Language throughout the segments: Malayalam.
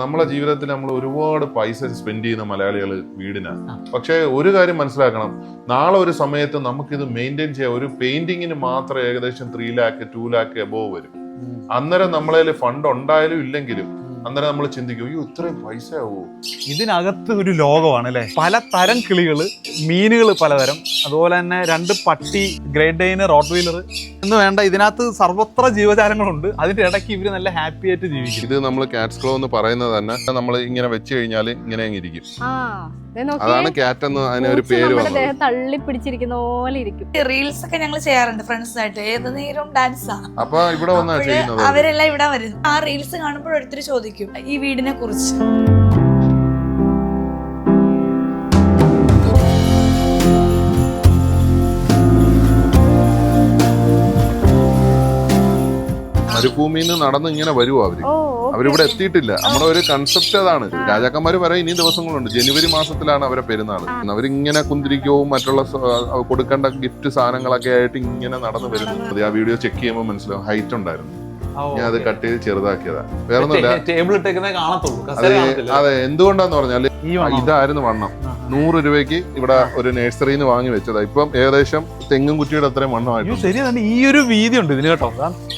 നമ്മളെ ജീവിതത്തിൽ നമ്മൾ ഒരുപാട് പൈസ സ്പെൻഡ് ചെയ്യുന്ന മലയാളികൾ വീടിനാണ്. പക്ഷെ ഒരു കാര്യം മനസ്സിലാക്കണം, നാളെ ഒരു സമയത്ത് നമുക്കിത് മെയിൻറ്റെയിൻ ചെയ്യാം. ഒരു പെയിന്റിങ്ങിന് മാത്രം ഏകദേശം 3 lakh 2 lakh എബോവ് വരും. അന്നേരം നമ്മളതിൽ ഫണ്ട് ഉണ്ടായാലും ഇല്ലെങ്കിലും അന്നേരം നമ്മൾ ചിന്തിക്കും, അയ്യോ ഇത്രയും പൈസ ആവോ. ഇതിനകത്ത് ഒരു ലോകമാണ് അല്ലെ. പലതരം കിളികള്, മീനുകൾ പലതരം, അതുപോലെ തന്നെ 2 പട്ടി, ഗ്രേറ്റ് ഡെയിൻ, റോട്ട് വീലർ എന്ന് വേണ്ട ഇതിനകത്ത് സർവത്ര ജീവജാലങ്ങളുണ്ട്. അതിന്റെ ഇടയ്ക്ക് ഇവര് നല്ല ഹാപ്പി ആയിട്ട് ജീവിക്കും. ഇത് നമ്മൾ കാറ്റ്സ് ക്ലോ എന്ന് പറയുന്നത് തന്നെ നമ്മൾ ഇങ്ങനെ വെച്ച് കഴിഞ്ഞാൽ ഇങ്ങനെ അങ്ങ് ഇരിക്കും. അതാണ് കാറ്റ് എന്ന് അതിന് ഒരു പേര് വന്നത്. തള്ളി പിടിച്ചിരിക്കുന്ന പോലെ ഇരിക്കും. റീൽസ് ഒക്കെ ഞങ്ങൾ ചെയ്യാറുണ്ട് ഫ്രണ്ട്സ് ആയിട്ട്. ഏത് നേരവും ഡാൻസാ. അപ്പൊ ഇവിടെ വന്നാ ചെയ്യുന്നത്. അവരെല്ലാം ഇവിടെ വരും. ആ റീൽസ് കാണുമ്പോൾ ഒത്തിരി ചോദിക്കും ഈ വീടിനെ കുറിച്ച്. മരുഭൂമിയിൽ നിന്ന് നടന്ന് ഇങ്ങനെ വരുവോ അവരിവിടെ എത്തിയിട്ടില്ല. നമ്മുടെ ഒരു കൺസെപ്റ്റ് അതാണ്. രാജാക്കന്മാര് പറയാൻ ഇനി ദിവസങ്ങളുണ്ട്. ജനുവരി മാസത്തിലാണ് അവരെ പെരുന്നാൾ. അവരിങ്ങനെ കുന്തിരിക്കവും മറ്റുള്ള കൊടുക്കേണ്ട ഗിഫ്റ്റ് സാധനങ്ങളൊക്കെ ആയിട്ട് ഇങ്ങനെ നടന്നു വരുന്നു. ആ വീഡിയോ ചെക്ക് ചെയ്യുമ്പോൾ മനസ്സിലാവും ഹൈറ്റ് ഉണ്ടായിരുന്നു. ഞാൻ അത് കട്ട് ചെയ്ത് ചെറുതാക്കിയതാ. വേറൊന്നുമില്ല. അതെ, എന്തുകൊണ്ടാന്ന് പറഞ്ഞാല് ഇതായിരുന്നു വണ്ണം. 100 രൂപയ്ക്ക് ഇവിടെ ഒരു നഴ്സറിന്ന് വാങ്ങി വെച്ചതാ. ഇപ്പം ഏകദേശം തെങ്ങും കുറ്റിയുടെ അത്രയും വണ്ണമായിട്ട്. ഈ ഒരു വീതി ഉണ്ട് ഇതിന് കേട്ടോ.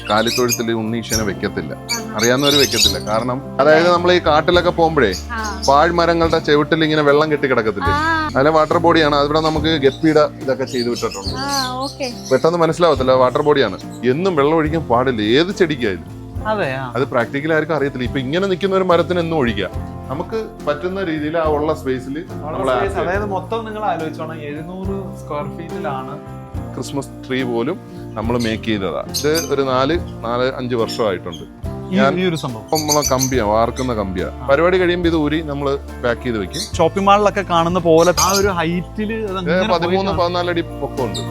കാലിത്തൊഴുത്തിൽ ഉണ്ണീശനെ വെക്കത്തില്ല, അറിയാവുന്നവര് വെക്കത്തില്ല. കാരണം അതായത് നമ്മൾ ഈ കാട്ടിലൊക്കെ പോകുമ്പോഴേ പാഴ്മരങ്ങളുടെ ചെവിട്ടിൽ ഇങ്ങനെ വെള്ളം കെട്ടി കിടക്കത്തില്ലേ, അതിലെ വാട്ടർ ബോഡിയാണ്. അതിവിടെ നമുക്ക് ഗപ്പിയുടെ ഇതൊക്കെ ചെയ്ത് വിട്ടിട്ടുണ്ട്. പെട്ടെന്ന് മനസ്സിലാവത്തില്ല വാട്ടർ ബോഡിയാണ്. എന്നും വെള്ളം ഒഴിക്കാൻ പാടില്ല ഏത് ചെടിക്കായാലും. അത് പ്രാക്ടിക്കലി ആർക്കും അറിയത്തില്ല. ഇപ്പൊ ഇങ്ങനെ നിൽക്കുന്ന ഒരു മരത്തിന് എന്നും ഒഴിക്കുക. നമുക്ക് പറ്റുന്ന രീതിയിൽ ആ ഉള്ള സ്പേസിൽ, അതായത് മൊത്തം നിങ്ങൾ ആലോചിച്ചോണം 700 സ്ക്വയർ ഫീറ്റിലാണ് ക്രിസ്മസ് ട്രീ പോലും നമ്മൾ മേക്ക് ചെയ്തതാ. ഇത് ഒരു 4-5 വർഷമായിട്ടുണ്ട്. നമ്മളെ കമ്പിയാ, വാർക്കുന്ന കമ്പിയാ. പരിപാടി കഴിയുമ്പോൾ ഇത് ഊരി നമ്മൾ പാക്ക് ചെയ്ത് വെക്കും. ഷോപ്പിംഗ് മാളിലൊക്കെ കാണുന്ന പോലെ ആ ഒരു ഹൈറ്റില് 13-14 അടി പൊക്കമുണ്ട്.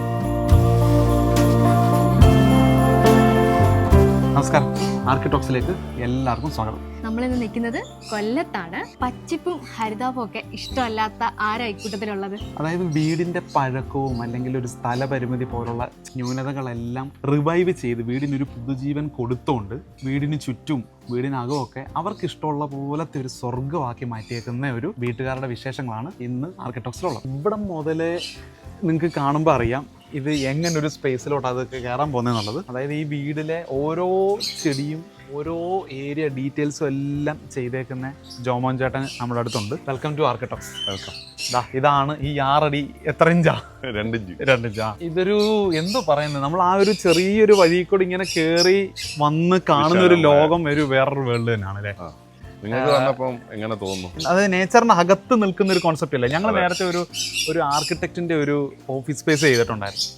നമസ്കാരം, ആർക്കിടോക്സിലേക്ക് എല്ലാവർക്കും സ്വാഗതം. നമ്മളിന്ന് നിൽക്കുന്നത് കൊല്ലത്താണ്. പച്ചിപ്പും ഹരിതാപവും ഒക്കെ ഇഷ്ടമല്ലാത്ത ആരായിക്കൂട്ടത്തിലുള്ളത്. അതായത് വീടിന്റെ പഴക്കവും അല്ലെങ്കിൽ ഒരു സ്ഥലപരിമിതി പോലുള്ള ന്യൂനതകളെല്ലാം റിവൈവ് ചെയ്ത് വീടിനൊരു പുതുജീവൻ കൊടുത്തുകൊണ്ട് വീടിന് ചുറ്റും വീടിനകമൊക്കെ അവർക്ക് ഇഷ്ടമുള്ള പോലത്തെ ഒരു സ്വർഗ്ഗമാക്കി മാറ്റിയേക്കുന്ന ഒരു വീട്ടുകാരുടെ വിശേഷങ്ങളാണ് ഇന്ന് ആർക്കിടോക്സിലുള്ളത്. ഇവിടെ മുതലേ നിങ്ങൾക്ക് കാണുമ്പോൾ അറിയാം ഇത് എങ്ങനെ ഒരു സ്പേസിലോട്ട് അതൊക്കെ കയറാൻ പോകുന്നതെന്നുള്ളത്. അതായത് ഈ വീടിലെ ഓരോ ചെടിയും ഓരോ ഏരിയ ഡീറ്റെയിൽസും എല്ലാം ചെയ്തേക്കുന്ന ജോമോൻ ചേട്ടൻ നമ്മുടെ അടുത്തുണ്ട്. Welcome to Architalks. വെൽക്കം. ഇതാണ് ഈ 6 അടി. എത്ര ഇഞ്ചാ? 2 ഇഞ്ചാ. ഇതൊരു എന്തോ പറയുന്നത്, നമ്മൾ ആ ഒരു ചെറിയൊരു വഴി കൂടി ഇങ്ങനെ കയറി വന്ന് കാണുന്ന ഒരു ലോകം, ഒരു വേറൊരു വേൾഡ് തന്നെയാണ് അല്ലേ? നിങ്ങൾക്ക് വന്നപ്പം എങ്ങനെ തോന്നുന്നു? അത് നേച്ചറിന് അകത്ത് നിൽക്കുന്ന ഒരു കോൺസെപ്റ്റ് അല്ലേ. ഞങ്ങൾ നേരത്തെ ഒരു ആർക്കിടെക്റ്റിന്റെ ഒരു ഓഫീസ് സ്പേസ് ചെയ്തിട്ടുണ്ടായിരുന്നു.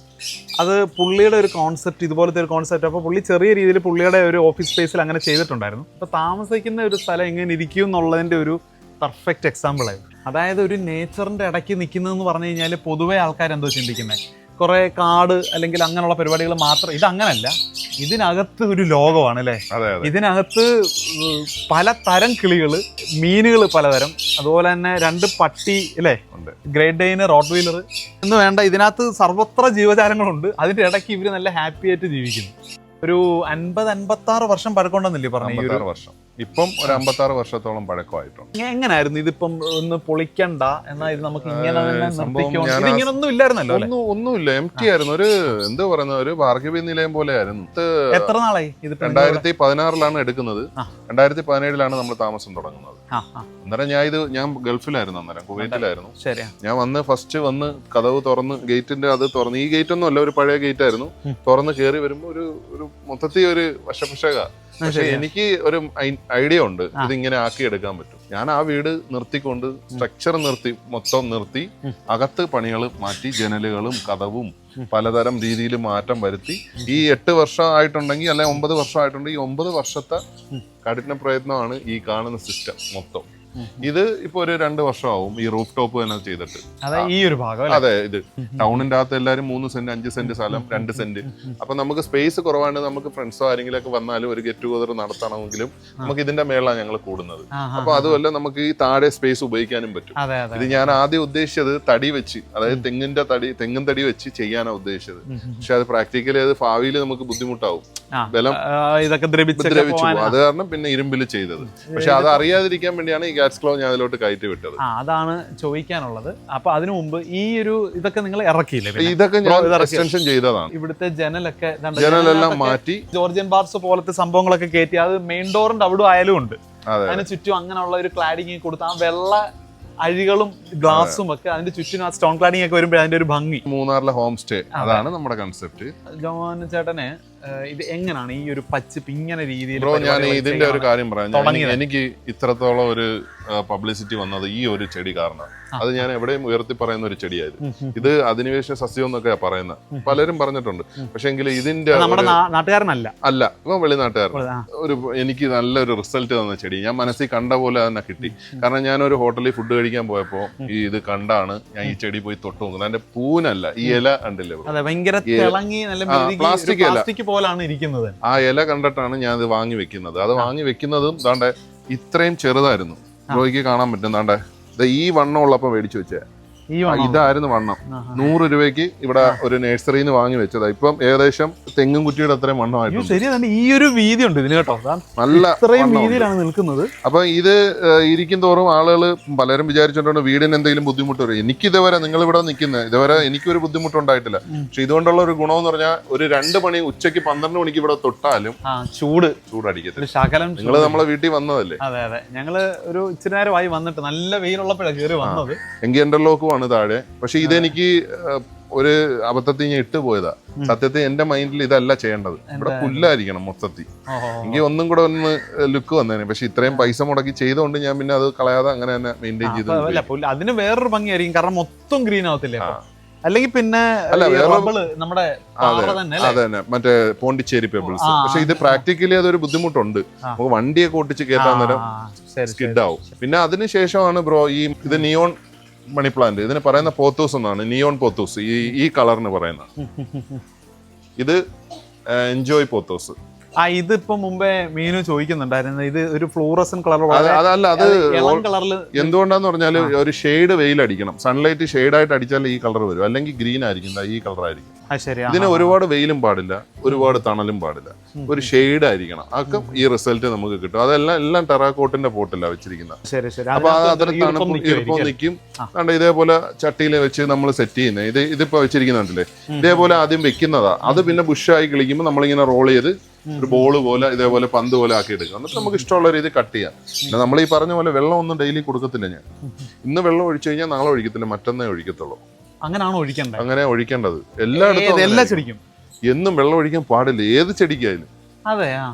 അത് പുള്ളിയുടെ ഒരു കോൺസെപ്റ്റ്, ഇതുപോലത്തെ ഒരു കോൺസെപ്റ്റ്. അപ്പോൾ പുള്ളി ചെറിയ രീതിയിൽ പുള്ളിയുടെ ഒരു ഓഫീസ് സ്പേസിൽ അങ്ങനെ ചെയ്തിട്ടുണ്ടായിരുന്നു. അപ്പോൾ താമസിക്കുന്ന ഒരു സ്ഥലം എങ്ങനെ ഇരിക്കും എന്നുള്ളതിൻ്റെ ഒരു പെർഫെക്റ്റ് എക്സാമ്പിൾ ആയിരുന്നു. അതായത് ഒരു നേച്ചറിന്റെ ഇടയ്ക്ക് നിൽക്കുന്നതെന്ന് പറഞ്ഞു കഴിഞ്ഞാൽ പൊതുവെ ആൾക്കാർ എന്തോ ചിന്തിക്കുന്നത്, കുറെ കാട് അല്ലെങ്കിൽ അങ്ങനെയുള്ള പരിപാടികൾ മാത്രം. ഇത് അങ്ങനല്ല, ഇതിനകത്ത് ഒരു ലോകമാണ് അല്ലേ. ഇതിനകത്ത് പലതരം കിളികള്, മീനുകൾ പലതരം, അതുപോലെ തന്നെ 2 പട്ടി അല്ലേ, ഗ്രേറ്റ് ഡെയിൻ, റോട്ട് വീലർ എന്ന് വേണ്ട ഇതിനകത്ത് സർവത്ര ജീവജാലങ്ങളുണ്ട്. അതിന്റെ ഇടയ്ക്ക് ഇവര് നല്ല ഹാപ്പി ആയിട്ട് ജീവിക്കുന്നു. ഒരു 50-56 വർഷം പഴക്കമുണ്ടെന്നില്ലേ പറഞ്ഞു? 56 വർഷം. ഇപ്പം ഒരു 56 വർഷത്തോളം പഴക്കമായിട്ടുണ്ട്. എങ്ങനായിരുന്നു ഇതിപ്പം ഒന്ന് പൊളിക്കണ്ട എന്നാ ഇത് നമുക്ക് ഇങ്ങനൊന്നും ഇല്ലായിരുന്നല്ലോ? ഒന്നുമില്ല, എം ടി ആയിരുന്നു. ഒരു എന്താ പറയുന്ന ഒരു ഭാർഗവി നിലയം പോലെ ആയിരുന്നു. എത്ര നാളായി? ഇത് 2016 എടുക്കുന്നത്. 2017 നമ്മൾ താമസം തുടങ്ങുന്നത്. അന്നേരം ഞാൻ ഗൾഫിലായിരുന്നു, അന്നേരം കുവൈറ്റിലായിരുന്നു. ഞാൻ ഫസ്റ്റ് വന്ന് കതവ് തുറന്ന് ഗേറ്റിന്റെ അത് തുറന്ന്, ഈ ഗേറ്റ് ഒന്നും അല്ല, ഒരു പഴയ ഗേറ്റ് ആയിരുന്നു. തുറന്ന് കയറി വരുമ്പോ ഒരു മൊത്തത്തിൽ ഒരു വശപുഷക. പക്ഷെ എനിക്ക് ഒരു ഐഡിയ ഉണ്ട് ഇതിങ്ങനെ ആക്കിയെടുക്കാൻ പറ്റും. ഞാൻ ആ വീട് നിർത്തിക്കൊണ്ട് സ്ട്രക്ചർ മൊത്തം നിർത്തി അകത്ത് പണികൾ മാറ്റി, ജനലുകളും കതവും പലതരം രീതിയിൽ മാറ്റം വരുത്തി. ഈ 8 വർഷം ആയിട്ടുണ്ടെങ്കിൽ അല്ലെ 9 വർഷം ആയിട്ടുണ്ടെങ്കിൽ 9 വർഷത്തെ കഠിന പ്രയത്നമാണ് ഈ കാണുന്ന സിസ്റ്റം മൊത്തം. ഇത് ഇപ്പൊ ഒരു 2 വർഷമാവും ഈ റൂഫ് ടോപ്പ് തന്നെ ചെയ്തിട്ട്. അതായത് ഈ ഒരു ഭാഗം അതെ, ഇത് ടൗണിന്റെ അകത്ത് എല്ലാവരും 3 സെന്റ് 5 സെന്റ് സ്ഥലം 2 സെന്റ്. അപ്പൊ നമുക്ക് സ്പേസ് കുറവാണ്. നമുക്ക് ഫ്രണ്ട്സോ ആരെങ്കിലും ഒക്കെ വന്നാലും ഒരു ഗെറ്റ് ടുഗദർ നടത്തണമെങ്കിലും നമുക്ക് ഇതിന്റെ മേളാണ് ഞങ്ങൾ കൂടുന്നത്. അപ്പൊ അതുമല്ല നമുക്ക് ഈ താഴെ സ്പേസ് ഉപയോഗിക്കാനും പറ്റും. ഇത് ഞാൻ ആദ്യം ഉദ്ദേശിച്ചത് തടി വെച്ച്, അതായത് തെങ്ങിൻ തടി വെച്ച് ചെയ്യാനാണ് ഉദ്ദേശിച്ചത്. പക്ഷെ അത് പ്രാക്ടിക്കലി അത് ഭാവിയിൽ നമുക്ക് ബുദ്ധിമുട്ടാവും, ബലം ഇതൊക്കെ ദ്രവിച്ചു പോകും. അത് കാരണം പിന്നെ ഇരുമ്പിൽ ചെയ്തത്. പക്ഷെ അത് അറിയാതിരിക്കാൻ വേണ്ടിയാണ് ഈ ഗ്യാസ് ക്ലോ ഞാൻ അതിലോട്ട് കയറ്റി വിട്ടത്. അതാണ് ചോദിക്കാനുള്ളത്. അപ്പൊ അതിനു മുമ്പ് ഈ ഒരു ഇതൊക്കെ നിങ്ങൾ ഇറക്കിയില്ലേ? ഇതൊക്കെ ഞാൻ എക്സ്റ്റൻഷൻ ചെയ്തതാണ്. ഇവിടുത്തെ ജനലെല്ലാം മാറ്റി ജോർജിയൻ ബാർസ് പോലത്തെ സംഭവങ്ങളൊക്കെ കയറ്റി അത് മെയിൻ ഡോറിന്റെ അവിടെ ആയാലും ഉണ്ട്. അതിന് ചുറ്റും അങ്ങനെയുള്ള ഒരു ക്ലാഡിങ് കൊടുത്ത് ആ വെള്ള അഴികളും ഗ്ലാസും ഒക്കെ അതിന്റെ ചുറ്റും ആ സ്റ്റോൺ ക്ലാഡിംഗ് ഒക്കെ വരുമ്പോൾ അതിന്റെ ഒരു ഭംഗി. മൂന്നാറിലെ ഹോം സ്റ്റേ അതാണ് നമ്മുടെ കൺസെപ്റ്റ്. ജോൺ ചേട്ടനെ ഇത് എങ്ങനെയാണ് ഈ ഒരു പച്ചിപ്പ് ഇങ്ങനെ രീതിയിൽ? ബ്രോ, ഞാൻ ഇതിന്റെ ഒരു കാര്യം പറയാം. എനിക്ക് ഇത്രത്തോളം ഒരു പബ്ലിസിറ്റി വന്നത് ഈ ഒരു ചെടി കാരണം. അത് ഞാൻ എവിടെയും ഉയർത്തി പറയുന്ന ഒരു ചെടിയായിരുന്നു. ഇത് അധിനിവേശ സസ്യം എന്നൊക്കെയാ പറയുന്നത്, പലരും പറഞ്ഞിട്ടുണ്ട്. പക്ഷെ എങ്കിൽ ഇതിന്റെ നാട്ടുകാരനല്ല, ഇപ്പം വെളിനാട്ടുകാരൻ. എനിക്ക് നല്ലൊരു റിസൾട്ട് തന്ന ചെടി ഞാൻ മനസ്സിൽ കണ്ട പോലെ തന്നെ കിട്ടി. കാരണം ഞാനൊരു ഹോട്ടലിൽ ഫുഡ് കഴിക്കാൻ പോയപ്പോ ഇത് കണ്ടാണ് ഞാൻ ഈ ചെടി പോയി തൊട്ട് നോക്കുന്നത്. അതിന്റെ പൂവിനല്ല, ഈ ഇല കണ്ടില്ലേ, പ്ലാസ്റ്റിക് പോലാണ് ഇരിക്കുന്നത്. ആ ഇല കണ്ടിട്ടാണ് ഞാൻ ഇത് വാങ്ങി വെക്കുന്നത്. അത് വാങ്ങി വെക്കുന്നതും ദാണ്ടെ ഇത്രയും ചെറുതായിരുന്നു. ബ്രോയ്ക്ക് കാണാൻ പറ്റും. ദാണ്ടെ ഈ വണ്ണം ഉള്ളപ്പോ മേടിച്ചു വെച്ചേ ഇതായിരുന്നു വണ്ണം. 100 രൂപയ്ക്ക് ഇവിടെ ഒരു നഴ്സറിയിൽ നിന്ന് വാങ്ങി വെച്ചതാ. ഇപ്പം ഏകദേശം തെങ്ങും കുറ്റിയുടെ അത്രയും വണ്ണമായിട്ടുണ്ട്. ഈ ഒരു വീതി ഉണ്ട് ഇതിന് കേട്ടോ, നല്ല വീതിയിലാണ് നിൽക്കുന്നത്. അപ്പൊ ഇത് ഇരിക്കും തോറും ആളുകൾ പലരും വിചാരിച്ചിട്ടുണ്ട് വീടിന് എന്തെങ്കിലും ബുദ്ധിമുട്ട് വരും. എനിക്കിതുവരെ, നിങ്ങൾ ഇവിടെ നിൽക്കുന്നത് ഇതുവരെ എനിക്കൊരു ബുദ്ധിമുട്ടുണ്ടായിട്ടില്ല. പക്ഷെ ഇതുകൊണ്ടുള്ള ഒരു ഗുണം എന്ന് പറഞ്ഞാൽ ഒരു 2 മണി ഉച്ചയ്ക്ക് 12 മണിക്ക് ഇവിടെ തൊട്ടാലും ചൂടടിക്കത്തില്ല. നിങ്ങൾ നമ്മളെ വീട്ടിൽ വന്നതല്ലേ? അതെ അതെ, ഞങ്ങള് ഒരു ഇച്ചിരി നേരമായി വന്നിട്ട് നല്ല വെയിലുള്ളപ്പോഴാണ് കയറി വന്നത്. എങ്കിൽ ഇന്റർലോക്കും താഴെ. പക്ഷെ ഇതെനിക്ക് ഒരു അബദ്ധത്തിൽ ഞാൻ ഇട്ട് പോയതാ. സത്യത്തിൽ എന്റെ മൈൻഡിൽ ഇതല്ല ചെയ്യേണ്ടത്. ഇവിടെ പുല്ലായിരിക്കണം മൊത്തത്തിൽ. എനിക്ക് ഒന്നും കൂടെ ഒന്ന് ലുക്ക് വന്നേനെ. പക്ഷെ ഇത്രയും പൈസ മുടക്കി ചെയ്തുകൊണ്ട് ഞാൻ പിന്നെ അത് കളയാതെ അങ്ങനെ തന്നെ മെയിൻറ്റെയിൻ ചെയ്തു. അതിന് വേറൊരു ഭംഗിയായിരിക്കും, കാരണം മൊത്തം ഗ്രീൻ ആവത്തില്ലേ. അല്ലെങ്കിൽ പിന്നെ നമ്മുടെ അതന്നെ മറ്റേ പോണ്ടിച്ചേരി പെബിൾസ്. പക്ഷെ ഇത് പ്രാക്ടിക്കലി അതൊരു ബുദ്ധിമുട്ടുണ്ട്. നമുക്ക് വണ്ടിയൊക്കെ ഒട്ടിച്ച് കയറ്റാൻ നേരം സ്കിഡ് ആവും. പിന്നെ അതിനുശേഷമാണ് ബ്രോ ഇത് നിയോൺ മണി പ്ലാന്റ്. ഇതിന് പറയുന്ന പോത്തൂസ് എന്നാണ്, നിയോൺ പോത്തൂസ്. ഈ കളറിന് പറയുന്ന ഇത് എൻജോയ് പോത്തൂസ്. ഇതിപ്പോ മുമ്പേ മീനു ചോദിക്കുന്നുണ്ടായിരുന്നു, ഇത് ഒരു ഫ്ലൂറസൻ കളർ. അതല്ല, അത് എന്തുകൊണ്ടാന്ന് പറഞ്ഞാല് ഒരു ഷെയ്ഡ് വെയിലടിക്കണം. സൺലൈറ്റ് ഷെയ്ഡായിട്ട് അടിച്ചാൽ ഈ കളർ വരും. അല്ലെങ്കിൽ ഗ്രീൻ ആയിരിക്കും, ഈ കളർ ആയിരിക്കും. ഇതിന് ഒരുപാട് വെയിലും പാടില്ല, ഒരുപാട് തണലും പാടില്ല, ഒരു ഷെയ്ഡ് ആയിരിക്കണം. അതൊക്കെ ഈ റിസൾട്ട് നമുക്ക് കിട്ടും. എല്ലാം ടെറാക്കോട്ടിന്റെ പോട്ടില്ല വെച്ചിരിക്കുന്നത്. അപ്പൊ അതിന് തണുപ്പും ഈർപ്പവും നിൽക്കും. ഇതേപോലെ ചട്ടിയിൽ വെച്ച് നമ്മൾ സെറ്റ് ചെയ്യുന്നത്. ഇതിപ്പോ വെച്ചിരിക്കുന്നുണ്ടല്ലേ, ഇതേപോലെ ആദ്യം വെക്കുന്നതാ. അത് പിന്നെ ബുഷായി കളിക്കുമ്പോൾ നമ്മളിങ്ങനെ റോൾ ചെയ്ത് ഒരു ബോള് പോലെ ഇതേപോലെ പന്ത് പോലെ ആക്കി എടുക്കുക. എന്നിട്ട് നമുക്ക് ഇഷ്ടമുള്ള രീതി കട്ട് ചെയ്യാം. പിന്നെ നമ്മൾ ഈ പറഞ്ഞ പോലെ വെള്ളം ഒന്നും ഡെയിലി കൊടുക്കത്തില്ല. ഞാൻ ഇന്ന് വെള്ളം ഒഴിച്ചു കഴിഞ്ഞാൽ നാളെ ഒഴിക്കത്തില്ല, മറ്റന്നേ ഒഴിക്കത്തുള്ളൂ. അങ്ങനെ ഒഴിക്കേണ്ടത് എല്ലായിടത്തും. എല്ലാ ചെടിക്കും എന്നും വെള്ളം ഒഴിക്കാൻ പാടില്ല, ഏത് ചെടിക്കായാലും.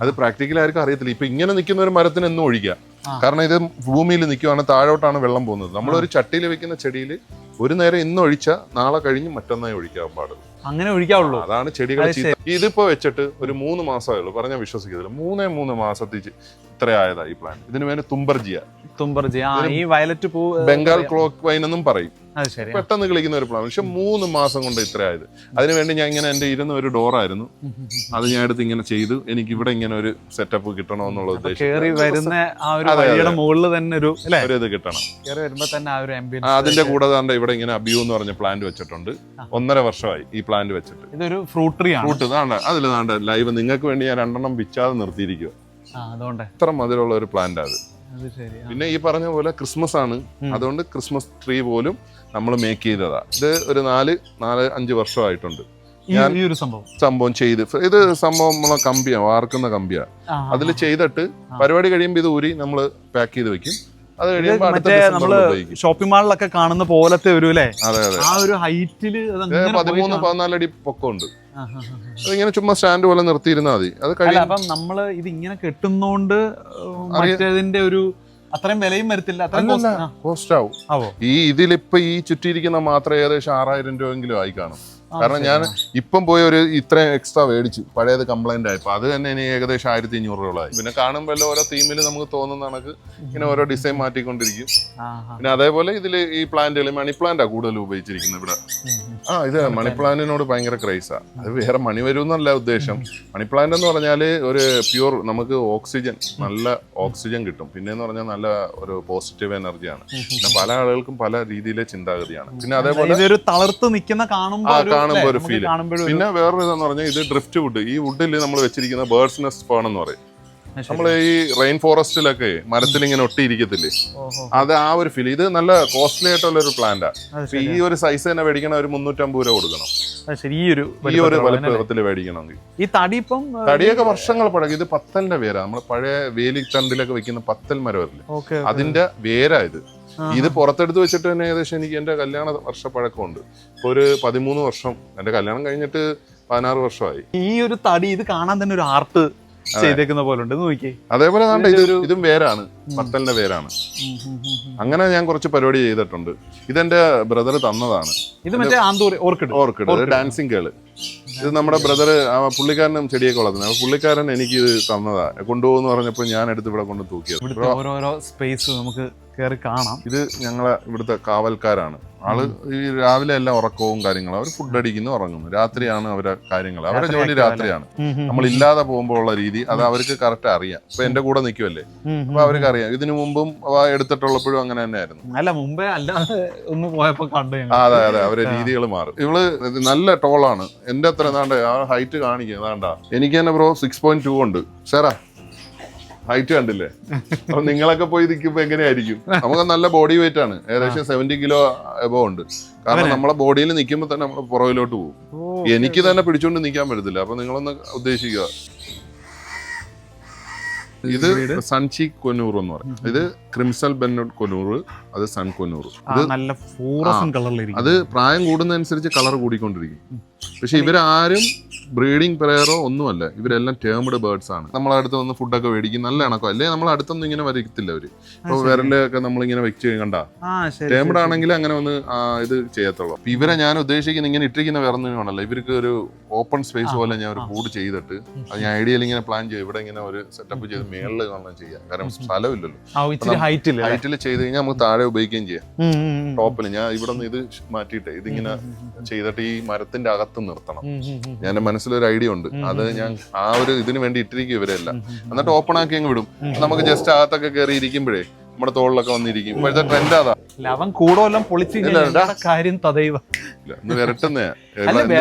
അത് പ്രാക്ടിക്കലി ആർക്കും അറിയത്തില്ല. ഇപ്പൊ ഇങ്ങനെ നിൽക്കുന്ന ഒരു മരത്തിന് എന്നും ഒഴിക്കാം. കാരണം ഇത് ഭൂമിയിൽ നിൽക്കുവാണ്, താഴോട്ടാണ് വെള്ളം പോകുന്നത്. നമ്മളൊരു ചട്ടിയിൽ വെക്കുന്ന ചെടിയിൽ ഒരു നേരം ഇന്ന് ഒഴിച്ചാൽ നാളെ കഴിഞ്ഞ് മറ്റന്നായി ഒഴിക്കാൻ പാടുള്ളൂ. അങ്ങനെ ഒഴിക്കാവുള്ളൂ. അതാണ് ചെടികൾ. ഇതിപ്പോ വെച്ചിട്ട് ഒരു 3 മാസമായുള്ളൂ. പറഞ്ഞാൽ വിശ്വസിക്കത്തില്ല, 3 മാസത്തിൽ ഇത്ര ആയതാ ഈ പ്ലാന്റ്. ഇതിന് വേണ്ടി തുമ്പർജിയ, ഈ വയലറ്റ് പൂ, ബംഗാൾ ക്ലോക്ക് വൈൻ എന്നും പറയും. പെട്ടെന്ന് കളിക്കുന്ന ഒരു പ്ലാന്റ്. പക്ഷെ 3 മാസം കൊണ്ട് ഇത്ര ആയത്. അതിനുവേണ്ടി ഞാൻ ഇങ്ങനെ എന്റെ ഇരുന്ന ഒരു ഡോറായിരുന്നു, അത് ഞാൻ എടുത്ത് ഇങ്ങനെ ചെയ്തു. എനിക്ക് ഇവിടെ ഇങ്ങനെ ഒരു സെറ്റപ്പ് കിട്ടണമെന്നുള്ള ഉദ്ദേശം. ഇത് കിട്ടണം. അതിന്റെ കൂടെ ഇവിടെ ഇങ്ങനെ അബിയു എന്ന് പറഞ്ഞ പ്ലാന്റ് വെച്ചിട്ടുണ്ട്. 1.5 വർഷമായി ഈ പ്ലാന്റ് വെച്ചിട്ട്. ഇതൊരു ഫ്രൂട്ട് ട്രീ ആണ്. ഫ്രൂട്ട് അതിൽ ലൈവ് നിങ്ങൾക്ക് വേണ്ടി ഞാൻ 2 വിച്ചാതെ നിർത്തിയിരിക്കുക. ഇത്ര മധുരമുള്ള ഒരു പ്ലാന്റ് അത്. പിന്നെ ഈ പറഞ്ഞ പോലെ ക്രിസ്മസ് ആണ്, അതുകൊണ്ട് ക്രിസ്മസ് ട്രീ പോലും നമ്മൾ മേക്ക് ചെയ്തതാ. ഇത് ഒരു 4-5 വർഷമായിട്ടുണ്ട് ഞാൻ ഈ ഒരു സംഭവം ചെയ്ത്. ഇത് സംഭവം നമ്മളെ കമ്പിയാ, വാർക്കുന്ന കമ്പിയാ. അതിൽ ചെയ്തിട്ട് പരിപാടി കഴിയുമ്പോൾ ഇത് ഊരി നമ്മൾ പാക്ക് ചെയ്ത് വെക്കും. അത് കഴിയുമ്പോൾ നമ്മള് ഷോപ്പിംഗ് മാളിലൊക്കെ കാണുന്ന പോലത്തെ ഒരു ആ ഒരു ഹൈറ്റില് 13-14 അടി പൊക്കമുണ്ട്. അതിങ്ങനെ ചുമ്മാ സ്റ്റാൻഡ് പോലെ നിർത്തിയിരുന്നാൽ മതി. അത് കഴിയും. നമ്മള് ഇത് ഇങ്ങനെ കെട്ടുന്നോണ്ട് മറ്റേതിന്റെ ഒരു അത്രയും വിലയും വരത്തില്ല, കോസ്റ്റ് ആവും. ഇതിലിപ്പോ ഈ ചുറ്റിയിരിക്കുന്ന മാത്രം ഏകദേശം 6000 രൂപയെങ്കിലും ആയി കാണും. കാരണം ഞാൻ ഇപ്പം പോയി ഒരു ഇത്രയും എക്സ്ട്രാ മേടിച്ചു, പഴയത് കംപ്ലൈന്റ് ആയപ്പോൾ അത് തന്നെ ഇനി ഏകദേശം 1500 രൂപയായി. പിന്നെ കാണുമ്പോൾ ഓരോ തീമിൽ നമുക്ക് തോന്നുന്ന കണക്ക് ഇങ്ങനെ ഓരോ ഡിസൈൻ മാറ്റിക്കൊണ്ടിരിക്കും. പിന്നെ അതേപോലെ ഇതിൽ ഈ പ്ലാന്റുകൾ മണി പ്ലാന്റാണ് കൂടുതൽ ഉപയോഗിച്ചിരിക്കുന്നത് ഇവിടെ. ഇത് മണി പ്ലാന്റിനോട് ഭയങ്കര ക്രൈസാ. അത് വേറെ മണി വരുമെന്നല്ല ഉദ്ദേശം. മണി പ്ലാന്റ് എന്ന് പറഞ്ഞാൽ ഒരു പ്യൂർ നമുക്ക് ഓക്സിജൻ, നല്ല ഓക്സിജൻ കിട്ടും. പിന്നെ എന്ന് പറഞ്ഞാൽ നല്ല ഒരു പോസിറ്റീവ് എനർജിയാണ്. പിന്നെ പല ആളുകൾക്കും പല രീതിയിലെ ചിന്താഗതിയാണ്. പിന്നെ അതേപോലെ തളർത്ത് നിൽക്കുന്ന കാണുമ്പോൾ ഒരു ഫീൽ. പിന്നെ വേറൊരു ഇതെന്ന് പറഞ്ഞാൽ ഇത് ഡ്രിഫ്റ്റ് വുഡ്. ഈ വുഡിൽ നമ്മൾ വെച്ചിരിക്കുന്ന ബേർഡ്സ് നെസ്റ്റ് ഫേൺ എന്ന് പറയും. നമ്മൾ ഈ റെയിൻ ഫോറസ്റ്റിലൊക്കെ മരത്തിൽ ഇങ്ങനെ ഒട്ടിയിരിക്കത്തില്ലേ, അത് ആ ഒരു ഫീൽ. ഇത് നല്ല കോസ്റ്റ്ലി ആയിട്ടുള്ള ഒരു പ്ലാന്റാ. ഈ ഒരു സൈസ് തന്നെ മേടിക്കണം ഒരു 350 രൂപ കൊടുക്കണം. ഈ ഒരു വലുപ്പത്തിൽ മേടിക്കണമെങ്കിൽ. ഈ തടി ഇപ്പം തടിയൊക്കെ വർഷങ്ങൾ പഴകം. ഇത് പത്തലിന്റെ വേരാ. നമ്മൾ പഴയ വേലിത്തണ്ടിലൊക്കെ വെക്കുന്ന പത്തൽ മരമല്ലേ, അതിന്റെ വേരാ ഇത്. ഇത് പുറത്തെടുത്ത് വെച്ചിട്ട് തന്നെ ഏകദേശം എനിക്ക് എന്റെ കല്യാണ വർഷ പഴക്കമുണ്ട്. ഇപ്പൊ ഒരു 13 വർഷം. എന്റെ കല്യാണം കഴിഞ്ഞിട്ട് 16 വർഷമായി. ഈ ഒരു തടി ഇത് കാണാൻ തന്നെ ഒരു ആർട്ട് ചെയ്തേക്കുന്ന പോലെ ഉണ്ട്, നോക്കി. അതേപോലെ ഇതും വേരാണ്, പത്തലിന്റെ വേരാണ്. അങ്ങനെ ഞാൻ കുറച്ച് പരിപാടി ചെയ്തിട്ടുണ്ട്. ഇതെന്റെ ബ്രദർ തന്നതാണ്. ഇത് മറ്റേ ഓർക്കിഡ് ഡാൻസിങ് ഗേള്. ഇത് നമ്മുടെ ബ്രദർ, പുള്ളിക്കാരനും ചെടിയൊക്കെ വളർത്തുന്നത്. അപ്പൊ പുള്ളിക്കാരൻ എനിക്ക് ഇത് തന്നതാ. കൊണ്ടുപോകുന്ന പറഞ്ഞപ്പോ ഞാൻ എടുത്ത് ഇവിടെ കൊണ്ട് തൂക്കിയത്. ഓരോരോ സ്പേസ് നമുക്ക് കയറി കാണാം. ഇത് ഞങ്ങളെ ഇവിടുത്തെ കാവൽക്കാരാണ്. ആള് ഈ രാവിലെ എല്ലാം ഉറക്കവും കാര്യങ്ങളും. അവർ ഫുഡ് അടിക്കുന്നു, ഉറങ്ങുന്നു. രാത്രിയാണ് അവരെ കാര്യങ്ങൾ. അവരുടെ ജോലി രാത്രിയാണ്. നമ്മൾ ഇല്ലാതെ പോകുമ്പോൾ ഉള്ള രീതി അത് അവർക്ക് കറക്റ്റ് അറിയാം. ഇപ്പൊ എന്റെ കൂടെ നിൽക്കുമല്ലേ, അപ്പൊ അവർക്ക് അറിയാം. ഇതിനു മുമ്പും എടുത്തിട്ടുള്ളപ്പോഴും അങ്ങനെ തന്നെയായിരുന്നു. അല്ല മുമ്പേ അല്ലാതെ ഒന്ന് പോയപ്പോ കണ്ടു. അതെ അതെ, അവരെ രീതികൾ മാറും. ഇവള് നല്ല ടോളാണ്. എന്റെ അത്ര ഏതാണ്ട് ആ ഹൈറ്റ് കാണിക്കുക. ഏതാണ്ടാ എനിക്ക് തന്നെ ബ്രോ 6.2 ഉണ്ട്. സാറാ ഹൈറ്റ് കണ്ടില്ലേ? അപ്പൊ നിങ്ങളൊക്കെ പോയി നിൽക്കുമ്പോ എങ്ങനെയായിരിക്കും? നമുക്ക് നല്ല ബോഡി വെയിറ്റ് ആണ്. ഏകദേശം 70 കിലോ എബോ ഉണ്ട്. കാരണം നമ്മളെ ബോഡിയിൽ നിൽക്കുമ്പോ തന്നെ നമ്മൾ പുറകിലോട്ട് പോകും. എനിക്ക് തന്നെ പിടിച്ചോണ്ട് നിൽക്കാൻ പറ്റത്തില്ല. അപ്പൊ നിങ്ങളൊന്ന് ഉദ്ദേശിക്കുക. ഇത് സൺചി കൊനൂർ എന്ന് പറയും. ഇത് ക്രിംസൽ ബെന്നോട്ട് കൊനൂർ, അത് സൺ കൊനൂർ. അത് പ്രായം കൂടുന്നതനുസരിച്ച് കളർ കൂടിക്കൊണ്ടിരിക്കും. പക്ഷെ ഇവരാരും ബ്രീഡിംഗ് പെയറോ ഒന്നുമല്ല. ഇവരെല്ലാം ടേംഡ് ബേർഡ്സ് ആണ്. നമ്മളടുത്ത് വന്ന് ഫുഡൊക്കെ മേടിക്കും. നല്ല ഇണക്കം. അല്ലേ നമ്മൾ അടുത്തൊന്നും ഇങ്ങനെ വരത്തില്ല അവര്. ഇപ്പൊ വിരലൊക്കെ നമ്മളിങ്ങനെ വെച്ച് കണ്ട ടേംഡ് ആണെങ്കിൽ അങ്ങനെ ഒന്ന് ഇത് ചെയ്യത്തുള്ളൂ. ഇവരെ ഞാൻ ഉദ്ദേശിക്കുന്ന ഇങ്ങനെ ഇട്ടിരിക്കുന്ന വേറെ ഒന്നുമല്ല. ഇവർക്ക് ഒരു ഓപ്പൺ സ്പേസ് പോലെ ഞാൻ ഒരു കൂട് ചെയ്തിട്ട് അത് ഞാൻ ഐഡിയൽ ഇങ്ങനെ പ്ലാൻ ചെയ്യും. ഇവിടെ ഇങ്ങനെ ഒരു സെറ്റപ്പ് ചെയ്ത് മേളിൽ കാണാൻ ചെയ്യാം. കാരണം സ്ഥലമില്ലല്ലോ. ഹൈറ്റിൽ ചെയ്ത് കഴിഞ്ഞാൽ നമുക്ക് താഴെ ഉപയോഗിക്കുകയും ചെയ്യാം. ടോപ്പിൽ ഞാൻ ഇവിടെ നിന്ന് ഇത് മാറ്റിയിട്ട് ഇതിങ്ങനെ ചെയ്തിട്ട് ഈ മരത്തിന്റെ അകത്ത് നിർത്തണം. ഞാൻ മനസ്സിലൊരു ഐഡിയ ഉണ്ട്. അത് ഞാൻ ആ ഒരു ഇതിന് വേണ്ടി ഇട്ടിരിക്കും ഇവരെല്ലാം. എന്നിട്ട് ഓപ്പൺ ആക്കി അങ്ങ് വിടും. നമുക്ക് ജസ്റ്റ് അകത്തൊക്കെ കയറി ഇരിക്കുമ്പോഴേ നമ്മുടെ തോളിലൊക്കെ വന്നിരിക്കും. ഇപ്പോഴത്തെ ട്രെൻഡ് അതാ. അവൻ കൂടോല്ലാം പൊളിച്ച് കാര്യം തദൈവ വിരട്ടുന്നേ.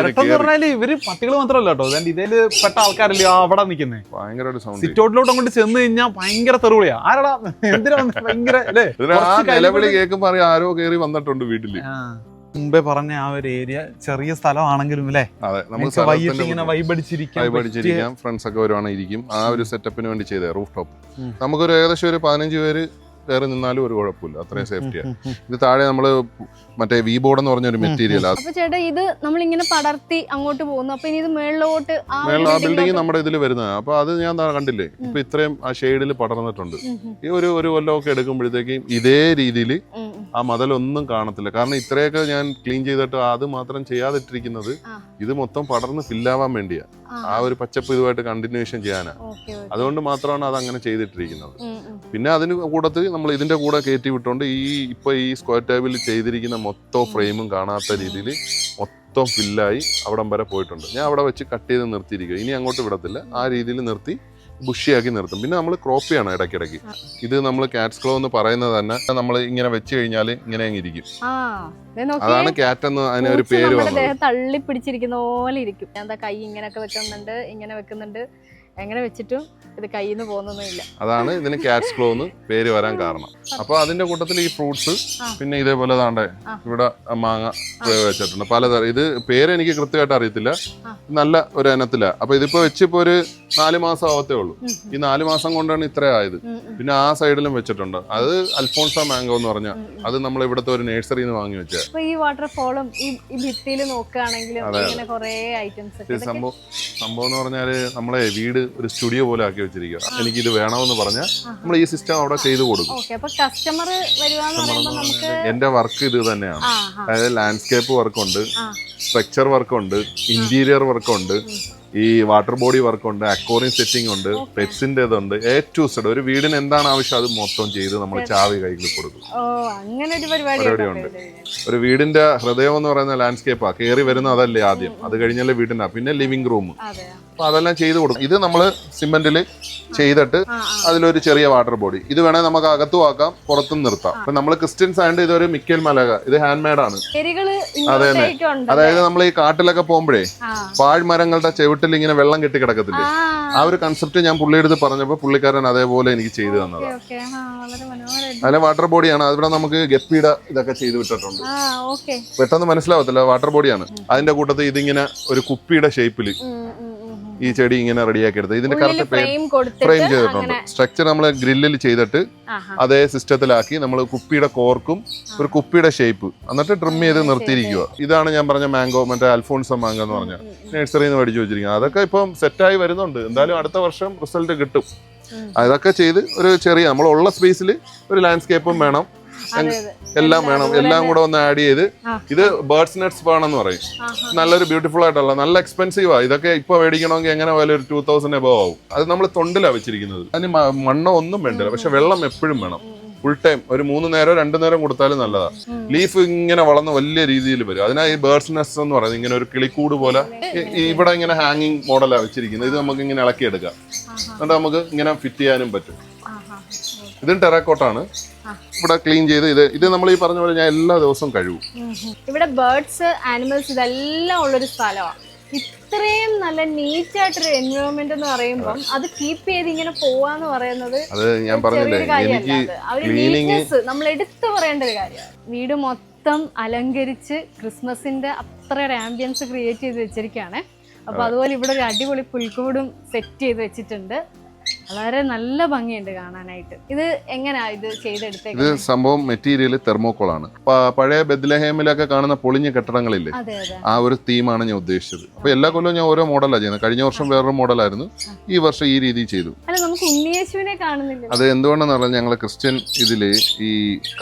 ഇവര് പട്ടികൾ മാത്രമല്ല കേട്ടോ, ഇതില് പെട്ട ആൾക്കാരല്ലേ അവിടെ നിൽക്കുന്നേ. ഭയങ്കര സിറ്റൗട്ടിലോട്ട് അങ്ങോട്ട് ചെന്ന് കഴിഞ്ഞാൽ ഭയങ്കര തെറുവിളിയാ. ആരടാ എന്തിനാ ഭയങ്കര നിലവിളി കേൾക്കുമ്പോ അറിയാം ആരോ കയറി വന്നിട്ടുണ്ട് വീട്ടില്. മുമ്പേ പറഞ്ഞ ആ ഒരു ഏരിയ ചെറിയ സ്ഥലമാണെങ്കിലും അല്ലേ, വൈബടിച്ചിരിക്കാം. ഫ്രണ്ട്സ് ഒക്കെ വരുവാണെങ്കിൽ ഇരിക്കും. ആ ഒരു സെറ്റപ്പിന് വേണ്ടി ചെയ്ത റൂഫ് ടോപ്പ്. നമുക്കൊരു ഏകദേശം ഒരു 15 പേര് കയറി നിന്നാലും ഒരു കുഴപ്പമില്ല. അത്രയും സേഫ്റ്റിയാണ്. ഇത് താഴെ നമ്മള് മറ്റേ വി ബോർഡ് എന്ന് പറഞ്ഞ ഒരു മെറ്റീരിയൽ. അപ്പൊ ചേട്ടാ ഇത് നമ്മളിങ്ങനെ പടർത്തി അങ്ങോട്ട് പോകുന്നു. അപ്പൊ ഇനി ഇത് മേളിലോട്ട് ആ ബിൽഡിംഗ് നമ്മുടെ ഇതിൽ വരുന്നത്. അപ്പൊ അത് ഞാൻ കണ്ടില്ലേ ഇപ്പൊ ഇത്രയും ആ ഷെയ്ഡിൽ പടർന്നിട്ടുണ്ട്. ഈ ഒരു കൊല്ലമൊക്കെ എടുക്കുമ്പോഴത്തേക്കും ഇതേ രീതിയിൽ ആ മതിലൊന്നും കാണത്തില്ല. കാരണം ഇത്രയൊക്കെ ഞാൻ ക്ലീൻ ചെയ്തിട്ട് അത് മാത്രം ചെയ്യാതിട്ടിരിക്കുന്നത് ഇത് മൊത്തം പടർന്ന് ഫില്ലാവാൻ വേണ്ടിയാ. ആ ഒരു പച്ചപ്പ് ഇതുമായിട്ട് കണ്ടിന്യൂഷൻ ചെയ്യാനാ. അതുകൊണ്ട് മാത്രമാണ് അത് അങ്ങനെ ചെയ്തിട്ടിരിക്കുന്നത്. പിന്നെ അതിന് കൂടത്ത് നമ്മൾ ഇതിന്റെ കൂടെ കയറ്റി വിട്ടുകൊണ്ട് ഇപ്പൊ ഈ സ്ക്വയർ ടേബിൾ ചെയ്തിരിക്കുന്ന മൊത്തം ഫ്രെയിമും കാണാത്ത രീതിയിൽ മൊത്തം ഫില്ലായി അവിടം വരെ പോയിട്ടുണ്ട്. ഞാൻ അവിടെ വെച്ച് കട്ട് ചെയ്ത് നിർത്തിയിരിക്കുക. ഇനി അങ്ങോട്ട് വിടത്തില്ല. ആ രീതിയിൽ നിർത്തി ബുഷിയാക്കി നിർത്തും. പിന്നെ നമ്മൾ ക്രോപ്പ് ചെയ്യണം ഇടയ്ക്കിടയ്ക്ക്. ഇത് നമ്മൾ കാറ്റ്സ് ക്ലോ എന്ന് പറയുന്നത് തന്നെ നമ്മൾ ഇങ്ങനെ വെച്ച് കഴിഞ്ഞാൽ ഇങ്ങനെ അങ്ങ് ഇരിക്കും. അതാണ് കാറ്റ് എന്ന് അതിന് ഒരു പേര് വന്നത്. തള്ളി പിടിച്ചിരിക്കുന്ന പോലെ ഇരിക്കും. എന്താ കൈ ഇങ്ങനെയൊക്കെ വെക്കുന്നുണ്ട്, ഇങ്ങനെ വെക്കുന്നുണ്ട്. എങ്ങനെ വെച്ചിട്ടും ഇത് കയ്യിൽ നിന്ന് പോകുന്നൊന്നുമില്ല. അതാണ് ഇതിന് കാറ്റ്സ് ക്ലോ എന്ന് പേര് വരാൻ കാരണം. അപ്പൊ അതിന്റെ കൂട്ടത്തിൽ ഈ ഫ്രൂട്ട്സ് പിന്നെ ഇതേപോലെ താണ്ടേ ഇവിടെ മാങ്ങ വെച്ചിട്ടുണ്ട് പലതരം. ഇത് പേര് എനിക്ക് കൃത്യമായിട്ട് അറിയത്തില്ല. നല്ല ഒരു ഇനത്തില. അപ്പൊ ഇതിപ്പോ വെച്ചിപ്പോ ഒരു 4 മാസം ആവത്തേ ഉള്ളൂ. ഈ 4 മാസം കൊണ്ടാണ് ഇത്ര ആയത്. പിന്നെ ആ സൈഡിലും വെച്ചിട്ടുണ്ട്. അത് അൽഫോൺസ മാംഗോ എന്ന് പറഞ്ഞ അത് നമ്മൾ ഇവിടുത്തെ ഒരു നഴ്സറിയിൽ നിന്ന് വാങ്ങി വെച്ച. ഈ വാട്ടർഫോളും ഈ ഭിത്തിയിൽ നോക്കുകയാണെങ്കിലും സംഭവം എന്ന് പറഞ്ഞാല് നമ്മളെ വീട് ഒരു സ്റ്റുഡിയോ പോലെ ആക്കി വെച്ചിരിക്കുക. എനിക്ക് ഇത് വേണമെന്ന് പറഞ്ഞാൽ നമ്മൾ ഈ സിസ്റ്റം അവിടെ ചെയ്തു കൊടുക്കും. കസ്റ്റമർ വരുവാന്ന് പറയുമ്പോൾ നമുക്ക് എന്റെ വർക്ക് ഇത് തന്നെയാണ്. അതായത് ലാൻഡ്സ്കേപ്പ് വർക്കുണ്ട്, സ്ട്രക്ചർ വർക്കുണ്ട്, ഇന്റീരിയർ വർക്കുണ്ട്, ഈ വാട്ടർ ബോഡി വർക്കുണ്ട്, അക്വേറിയം സെറ്റിംഗ് ഉണ്ട്, പെറ്റ്സിന്റെ ഇതുണ്ട്, എ ടു സെഡ്. ഒരു വീടിന് എന്താണ് ആവശ്യം അത് മൊത്തം ചെയ്ത് നമ്മൾ ചാവി കയ്യിൽ കൊടുക്കും. പരിപാടിയുണ്ട്. ഒരു വീടിന്റെ ഹൃദയം എന്ന് പറയുന്ന ലാൻഡ്സ്കേപ്പാ. കയറി വരുന്ന അതല്ലേ ആദ്യം, അത് കഴിഞ്ഞല്ലേ വീടിന്റെ, പിന്നെ ലിവിംഗ് റൂം. അപ്പൊ അതെല്ലാം ചെയ്ത് കൊടുക്കും. ഇത് നമ്മൾ സിമെന്റിൽ ചെയ്തിട്ട് അതിലൊരു ചെറിയ വാട്ടർ ബോഡി. ഇത് വേണേൽ നമുക്ക് അകത്തും ആക്കാം, പുറത്തും നിർത്താം. അപ്പൊ നമ്മൾ ക്രിസ്ത്യൻസ് ആയതുകൊണ്ട് ഇതൊരു മിക്കൽ മലക, ഇത് ഹാൻഡ് മെയ്ഡ് ആണ്. അതെ തന്നെ. അതായത് നമ്മൾ ഈ കാട്ടിലൊക്കെ പോകുമ്പോഴേ പാഴ്മരങ്ങളുടെ ചുവട്ടിൽ ഇങ്ങനെ വെള്ളം കെട്ടി കിടക്കത്തില്ലേ, ആ ഒരു കൺസെപ്റ്റ് ഞാൻ പുള്ളിയെടുത്ത് പറഞ്ഞപ്പോൾ പുള്ളിക്കാരൻ അതേപോലെ എനിക്ക് ചെയ്തു തന്നതാണ്. അതിലെ വാട്ടർ ബോഡിയാണ്. അതിവിടെ നമുക്ക് ഗപ്പിയുടെ ഇതൊക്കെ ചെയ്ത് വിട്ടിട്ടുണ്ട്. പെട്ടെന്ന് മനസ്സിലാവത്തില്ല, വാട്ടർ ബോഡിയാണ്. അതിന്റെ കൂട്ടത്തിൽ ഇതിങ്ങനെ ഒരു കുപ്പിയുടെ ഷേപ്പിൽ ഈ ചെടി ഇങ്ങനെ റെഡിയാക്കി എടുത്ത് ഇതിന്റെ കറക്റ്റ് ഫ്രെയിം ചെയ്തിട്ടുണ്ട്. സ്ട്രക്ചർ നമ്മൾ ഗ്രില്ലിൽ ചെയ്തിട്ട് അതേ സിസ്റ്റത്തിലാക്കി നമ്മൾ കുപ്പിയുടെ കോർക്കും ഒരു കുപ്പിയുടെ ഷേപ്പ് എന്നിട്ട് ട്രിം ചെയ്ത് നിർത്തിയിരിക്കുക. ഇതാണ് ഞാൻ പറഞ്ഞ മാംഗോ, മറ്റേ അൽഫോൺസോ മാംഗോ എന്ന് പറഞ്ഞ നഴ്സറിയിൽ നിന്ന് മേടിച്ചു വെച്ചിരിക്കുന്നത്. അതൊക്കെ ഇപ്പം സെറ്റായി വരുന്നുണ്ട്. എന്തായാലും അടുത്ത വർഷം റിസൾട്ട് കിട്ടും. അതൊക്കെ ചെയ്ത് ഒരു ചെറിയ നമ്മളുള്ള സ്പേസിൽ ഒരു ലാൻഡ്സ്കേപ്പും വേണം, എല്ലാം വേണം. എല്ലാം കൂടെ ഒന്ന് ആഡ് ചെയ്ത് ഇത് ബേർഡ്സ് നെറ്റ്സ് വേണമെന്ന് പറയും. നല്ലൊരു ബ്യൂട്ടിഫുൾ ആയിട്ടുള്ള, നല്ല എക്സ്പെൻസീവാ. ഇതൊക്കെ ഇപ്പൊ മേടിക്കണമെങ്കിൽ എങ്ങനെ പോയാലും ഒരു 2000 എബവ് ആവും. അത് നമ്മൾ തൊണ്ടിലാണ് വെച്ചിരിക്കുന്നത്. അതിന് മണ്ണോ ഒന്നും വേണ്ടില്ല, പക്ഷെ വെള്ളം എപ്പോഴും വേണം. ഫുൾ ടൈം ഒരു 3 നേരം 2 നേരം കൊടുത്താലും നല്ലതാ. ലീഫ് ഇങ്ങനെ വളർന്ന് വലിയ രീതിയിൽ വരും. അതിനാ ഈ ബേർഡ്സ് നെസ്റ്റ് എന്ന് പറയുന്നത്. ഇങ്ങനെ ഒരു കിളിക്കൂട് പോലെ ഇവിടെ ഇങ്ങനെ ഹാങ്ങിങ് മോഡലാണ് വെച്ചിരിക്കുന്നത്. ഇത് നമുക്ക് ഇങ്ങനെ ഇളക്കിയെടുക്കാം, എന്നിട്ട് നമുക്ക് ഇങ്ങനെ ഫിറ്റ് ചെയ്യാനും പറ്റും. ഇതും ടെറാക്കോട്ടാണ്. ഇവിടെ ക്ലീൻ ചെയ്ത് ഇത് നമ്മൾ ഈ പറഞ്ഞ പോലെ ഞാൻ എല്ലാ ദിവസവും കഴുകും. ഇവിടെ ബേർഡ്സ്, ആനിമൽസ് ഇതെല്ലാം ഉള്ളൊരു സ്ഥലമാണ്. ഇത്രയും നല്ല നീറ്റ് ആയിട്ടൊരു എൻവയോൺമെന്റ് എന്ന് പറയുമ്പോൾ അത് കീപ്പ് ചെയ്ത് ഇങ്ങനെ പോവാന്ന് പറയുന്നത് അത് ഞാൻ പറഞ്ഞില്ലേ, എനിക്ക് നീറ്റ്നെസ് നമ്മൾ എടുത്തു പറയേണ്ട ഒരു കാര്യമാണ്. വീട് മൊത്തം അലങ്കരിച്ച് ക്രിസ്മസിന്റെ അത്ര ഒരു ആംബിയൻസ് ക്രിയേറ്റ് ചെയ്ത് വെച്ചിരിക്കുകയാണ്. അപ്പൊ അതുപോലെ ഇവിടെ ഒരു അടിപൊളി പുൽക്കൂടും സെറ്റ് ചെയ്ത് വെച്ചിട്ടുണ്ട്. വളരെ നല്ല ഭംഗിയുണ്ട് കാണാനായിട്ട്. ഇത് എങ്ങനെയാ ഇത് ചെയ്തെടുത്തേക്ക്? ഇത് സംഭവം മെറ്റീരിയൽ തെർമോക്കോളാണ്. പഴയ ബെത്ലഹേമിലൊക്കെ കാണുന്ന പൊളിഞ്ഞ കെട്ടിടങ്ങളില്ലേ, ആ ഒരു തീമാണ് ഞാൻ ഉദ്ദേശിച്ചത്. അപ്പൊ എല്ലാ കൊല്ലവും ഞാൻ ഓരോ മോഡലാണ് ചെയ്യുന്നത്. കഴിഞ്ഞ വർഷം വേറൊരു മോഡലായിരുന്നു, ഈ വർഷം ഈ രീതി ചെയ്തു. അല്ല, നമുക്ക് ഉണ്ണിയേശുവിനെ കാണുന്നില്ല. അത് എന്തുകൊണ്ടെന്ന് പറഞ്ഞാൽ ഞങ്ങള് ക്രിസ്ത്യൻ ഇതില് ഈ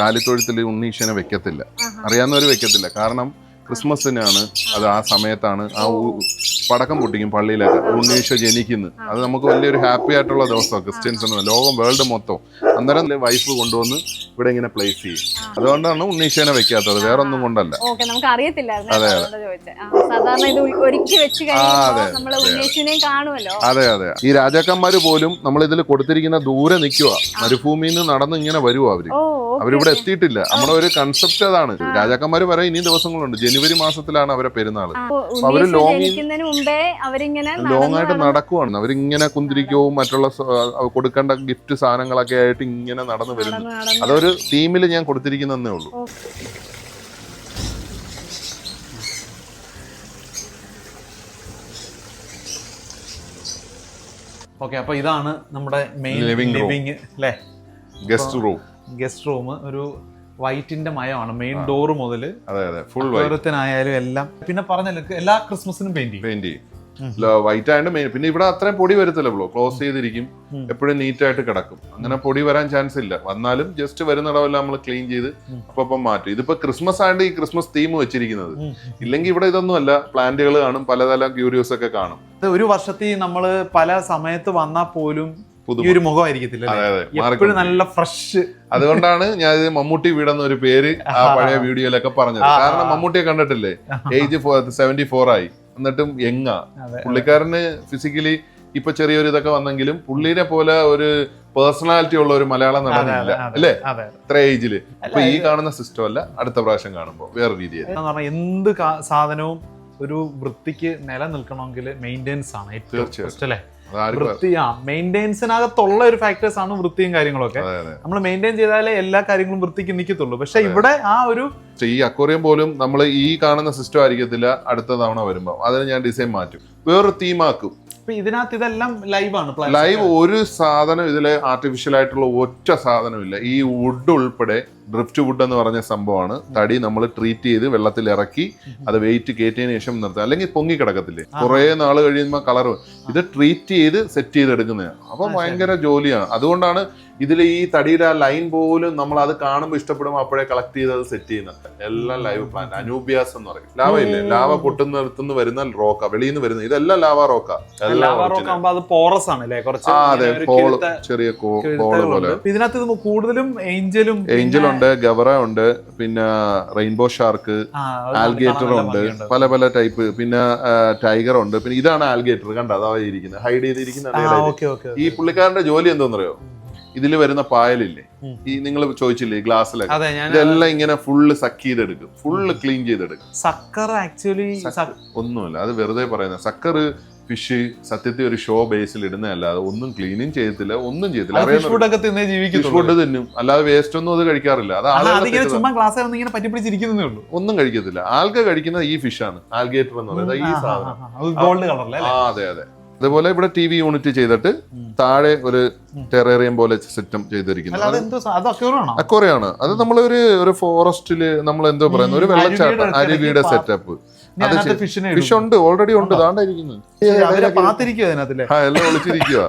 കാലിത്തൊഴുത്തില് ഉണ്ണീശനെ വെക്കത്തില്ല, അറിയാവുന്നവര് വെക്കത്തില്ല. കാരണം ക്രിസ്മസിനാണ് അത്, ആ സമയത്താണ് ആ പടക്കം പൊട്ടിക്കും പള്ളിയിലൊക്കെ, ഉണ്ണീശോ ജനിക്കുന്നു. അത് നമുക്ക് വലിയൊരു ഹാപ്പി ആയിട്ടുള്ള ദിവസമാണ് ക്രിസ്ത്യൻസിന്, ലോകം വേൾഡ് മൊത്തം. അന്നേരം വൈഫ് കൊണ്ടുവന്ന് ഇവിടെ ഇങ്ങനെ പ്ലേസ് ചെയ്യും. അതുകൊണ്ടാണ് ഉണ്ണീശനെ വെക്കാത്തത്, വേറെ ഒന്നും കൊണ്ടല്ല. അതെ അതെ. ഈ രാജാക്കന്മാര് പോലും നമ്മൾ ഇതിൽ കൊടുത്തിരിക്കുന്ന ദൂരെ നിൽക്കുക, മരുഭൂമിയിൽ നിന്ന് നടന്ന് ഇങ്ങനെ വരുവാ അവരിവിടെ എത്തിയിട്ടില്ല. നമ്മുടെ ഒരു കൺസെപ്റ്റ് അതാണ്. രാജാക്കന്മാര് പറയാൻ ഇനി ദിവസങ്ങളുണ്ട്. ജനുവരി മാസത്തിലാണ് അവരെ പെരുന്നാള്. അവര് ലോങ് ആയിട്ട് നടക്കുവാണ്. അവരിങ്ങനെ കുന്തിരിക്കവും മറ്റുള്ള കൊടുക്കേണ്ട ഗിഫ്റ്റ് സാധനങ്ങളൊക്കെ ആയിട്ട് ഇങ്ങനെ നടന്നു വരുന്നു. അതൊരു തീമിൽ ഞാൻ കൊടുത്തിരിക്കുന്നതേ ഉള്ളൂ. ഓക്കെ, അപ്പൊ ഇതാണ് നമ്മുടെ മെയിൻ ലിവിംഗ് അല്ലേ, ഗസ്റ്റ് റൂം. ഒരു വൈറ്റിന്റെ മയമാണ് മെയിൻ ഡോർ മുതൽ ഫുൾത്തിനായാലും എല്ലാം. പിന്നെ പറഞ്ഞല്ലോ എല്ലാ ക്രിസ്മസിനും പെയിന്റ് ചെയ്യും. വൈറ്റ് ആയതുകൊണ്ട് മെയിൻ. പിന്നെ ഇവിടെ അത്രയും പൊടി വരത്തില്ലല്ലോ, ക്ലോസ് ചെയ്തിരിക്കും, എപ്പോഴും നീറ്റ് ആയിട്ട് കിടക്കും. അങ്ങനെ പൊടി വരാൻ ചാൻസ് ഇല്ല. വന്നാലും ജസ്റ്റ് വരുന്നിടമെല്ലാം നമ്മൾ ക്ലീൻ ചെയ്ത് അപ്പം മാറ്റും. ഇതിപ്പോ ക്രിസ്മസ് ആയതുകൊണ്ട് ഈ ക്രിസ്മസ് തീം വെച്ചിരിക്കുന്നത്. ഇല്ലെങ്കിൽ ഇവിടെ ഇതൊന്നും അല്ല, പ്ലാന്റുകൾ കാണും, പലതരം ക്യൂരിയോസ് ഒക്കെ കാണും. ഒരു വർഷത്തിൽ നമ്മള് പല സമയത്ത് വന്നാൽ പോലും ഈ ഒരു മുഖമായിരിക്കത്തില്ല, എപ്പോഴും നല്ല ഫ്രഷ്. അതുകൊണ്ടാണ് ഞാൻ മമ്മൂട്ടി വീടെന്ന ഒരു പേര് ആ പഴയ വീഡിയോയിലൊക്കെ പറഞ്ഞത്. കാരണം മമ്മൂട്ടിയെ കണ്ടിട്ടില്ലേ, ഏജ് 74 ആയി, എന്നിട്ടും യങ്ങാ പുള്ളിക്കാരന്. ഫിസിക്കലി ഇപ്പൊ ചെറിയൊരു ഇതൊക്കെ വന്നെങ്കിലും പുള്ളിനെ പോലെ ഒരു പേഴ്സണാലിറ്റി ഉള്ള ഒരു മലയാളം നടനില്ല അല്ലേ ഇത്ര ഏജില്. അപ്പൊ ഈ കാണുന്ന സിസ്റ്റം അല്ല, അടുത്ത പ്രാവശ്യം കാണുമ്പോ വേറെ രീതിയായിരുന്നു. എന്ത് സാധനവും ഒരു വൃത്തിക്ക് നിലനിൽക്കണമെങ്കിൽ മെയിൻ്റെനൻസ് ആണ് ഏറ്റവും അല്ലേ. മെയിൻ്റെനൻസിനകത്തുള്ള ഒരു ഫാക്ടേഴ്സ് ആണ് വൃത്തിയും കാര്യങ്ങളൊക്കെ. നമ്മൾ മെയിൻറ്റെയിൻ ചെയ്താലേ എല്ലാ കാര്യങ്ങളും വൃത്തിക്ക് നിൽക്കത്തുള്ളൂ. പക്ഷെ ഇവിടെ ആ ഒരു ഈ അക്വേറിയം പോലും നമ്മൾ ഈ കാണുന്ന സിസ്റ്റം ആയിരിക്കത്തില്ല അടുത്ത തവണ വരുമ്പോ. അതിന് ഞാൻ ഡിസൈൻ മാറ്റും, വേറൊരു തീമാക്കും. ഇതിനകത്ത് ഇതെല്ലാം ലൈവാണ്. ലൈവ് ഒരു സാധനം ഇതിലെ ആർട്ടിഫിഷ്യൽ ആയിട്ടുള്ള ഒറ്റ സാധനമില്ല. ഈ വുഡ് ഉൾപ്പെടെ ഡ്രിഫ്റ്റ് വുഡ് എന്ന് പറഞ്ഞ സംഭവമാണ്. തടി നമ്മൾ ട്രീറ്റ് ചെയ്ത് വെള്ളത്തിൽ ഇറക്കി അത് വെയിറ്റ് കയറ്റിയതിനു ശേഷം നിർത്തുക. അല്ലെങ്കിൽ പൊങ്ങി കിടക്കത്തില്ലേ, കുറെ നാൾ കഴിയുമ്പോൾ കളർ. ഇത് ട്രീറ്റ് ചെയ്ത് സെറ്റ് ചെയ്തെടുക്കുന്നതാണ്. അപ്പൊ ഭയങ്കര ജോലിയാണ്. അതുകൊണ്ടാണ് ഇതിൽ ഈ തടിയുടെ ആ ലൈൻ പോലും നമ്മൾ അത് കാണുമ്പോൾ ഇഷ്ടപ്പെടുമ്പോൾ അപ്പോഴേ കളക്ട് ചെയ്ത് അത് സെറ്റ് ചെയ്യുന്നത്. എല്ലാം ലൈവ് പ്ലാന്റ്. അനൂബിയാസ് എന്ന് പറയും. ലാവ ഇല്ലേ, ലാവ പൊട്ടുന്നിടത്തുനിന്ന് വരുന്ന റോക്ക, വെളിയിൽ നിന്ന് വരുന്നത് ഇതെല്ലാം ലാവ റോക്ക. അതെ, കോള്, ചെറിയ കോള് പോലെ. ഇതിനകത്ത് കൂടുതലും ഏഞ്ചൽ ഉണ്ട്, ഗവറ ഉണ്ട്, പിന്നെ റെയിൻബോ ഷാർക്ക്, ആൽഗേറ്റർ ഉണ്ട്, പല പല ടൈപ്പ്. പിന്നെ ടൈഗർ ഉണ്ട്. പിന്നെ ഇതാണ് ആൽഗേറ്റർ, കണ്ട അതാ ഇരിക്കുന്നത്, ഹൈഡ് ചെയ്തിരിക്കുന്ന. ഈ പുള്ളിക്കാരന്റെ ജോലി എന്തോന്നറിയോ, ഇതിൽ വരുന്ന പായലില്ലേ, ഈ നിങ്ങൾ ചോദിച്ചില്ലേ ഗ്ലാസ്സിലൊക്കെ, ഇതെല്ലാം ഇങ്ങനെ ഫുള്ള് സക്ക് ചെയ്തെടുക്കും, ഫുള്ള് ക്ലീൻ ചെയ്തെടുക്കും. സക്കർ ആക്ച്വലി ഒന്നുമില്ല, അത് വെറുതെ പറയുന്നത്. സക്കർ ഫിഷ് സത്യത്തിൽ ഒരു ഷോ ബേസിൽ ഇടുന്നതല്ലാതെ ഒന്നും ക്ലീനിങ് ചെയ്യത്തില്ല, ഒന്നും ചെയ്യത്തില്ല. ഫിഷ് ഫുഡ് തിന്നും, അല്ലാതെ വേസ്റ്റ് ഒന്നും അത് കഴിക്കാറില്ല. അത് ഒന്നും കഴിക്കത്തില്ല. ആൽഗ കഴിക്കുന്നത് ഈ ഫിഷാണ്, ആൽഗേറ്റർ എന്ന് പറയുന്നത് ഈ സാധനം. അതെ അതെ. അതുപോലെ ഇവിടെ ടി വി യൂണിറ്റ് ചെയ്തിട്ട് താഴെ ഒരു ടെറേറിയം പോലെ സിസ്റ്റം ചെയ്തിരിക്കുന്നത് അക്വേറിയാണ്. അത് നമ്മളൊരു ഫോറസ്റ്റില് നമ്മൾ എന്തോ പറയുന്നത് ഒരു വെള്ളച്ചാട്ടം, അരുവിയുടെ സെറ്റപ്പ്. ഫിഷ് ഉണ്ട്, ഓൾറെഡി ഉണ്ട്, താണ്ടായിരിക്കുന്നത്. എല്ലാം ഒളിച്ചിരിക്കുക.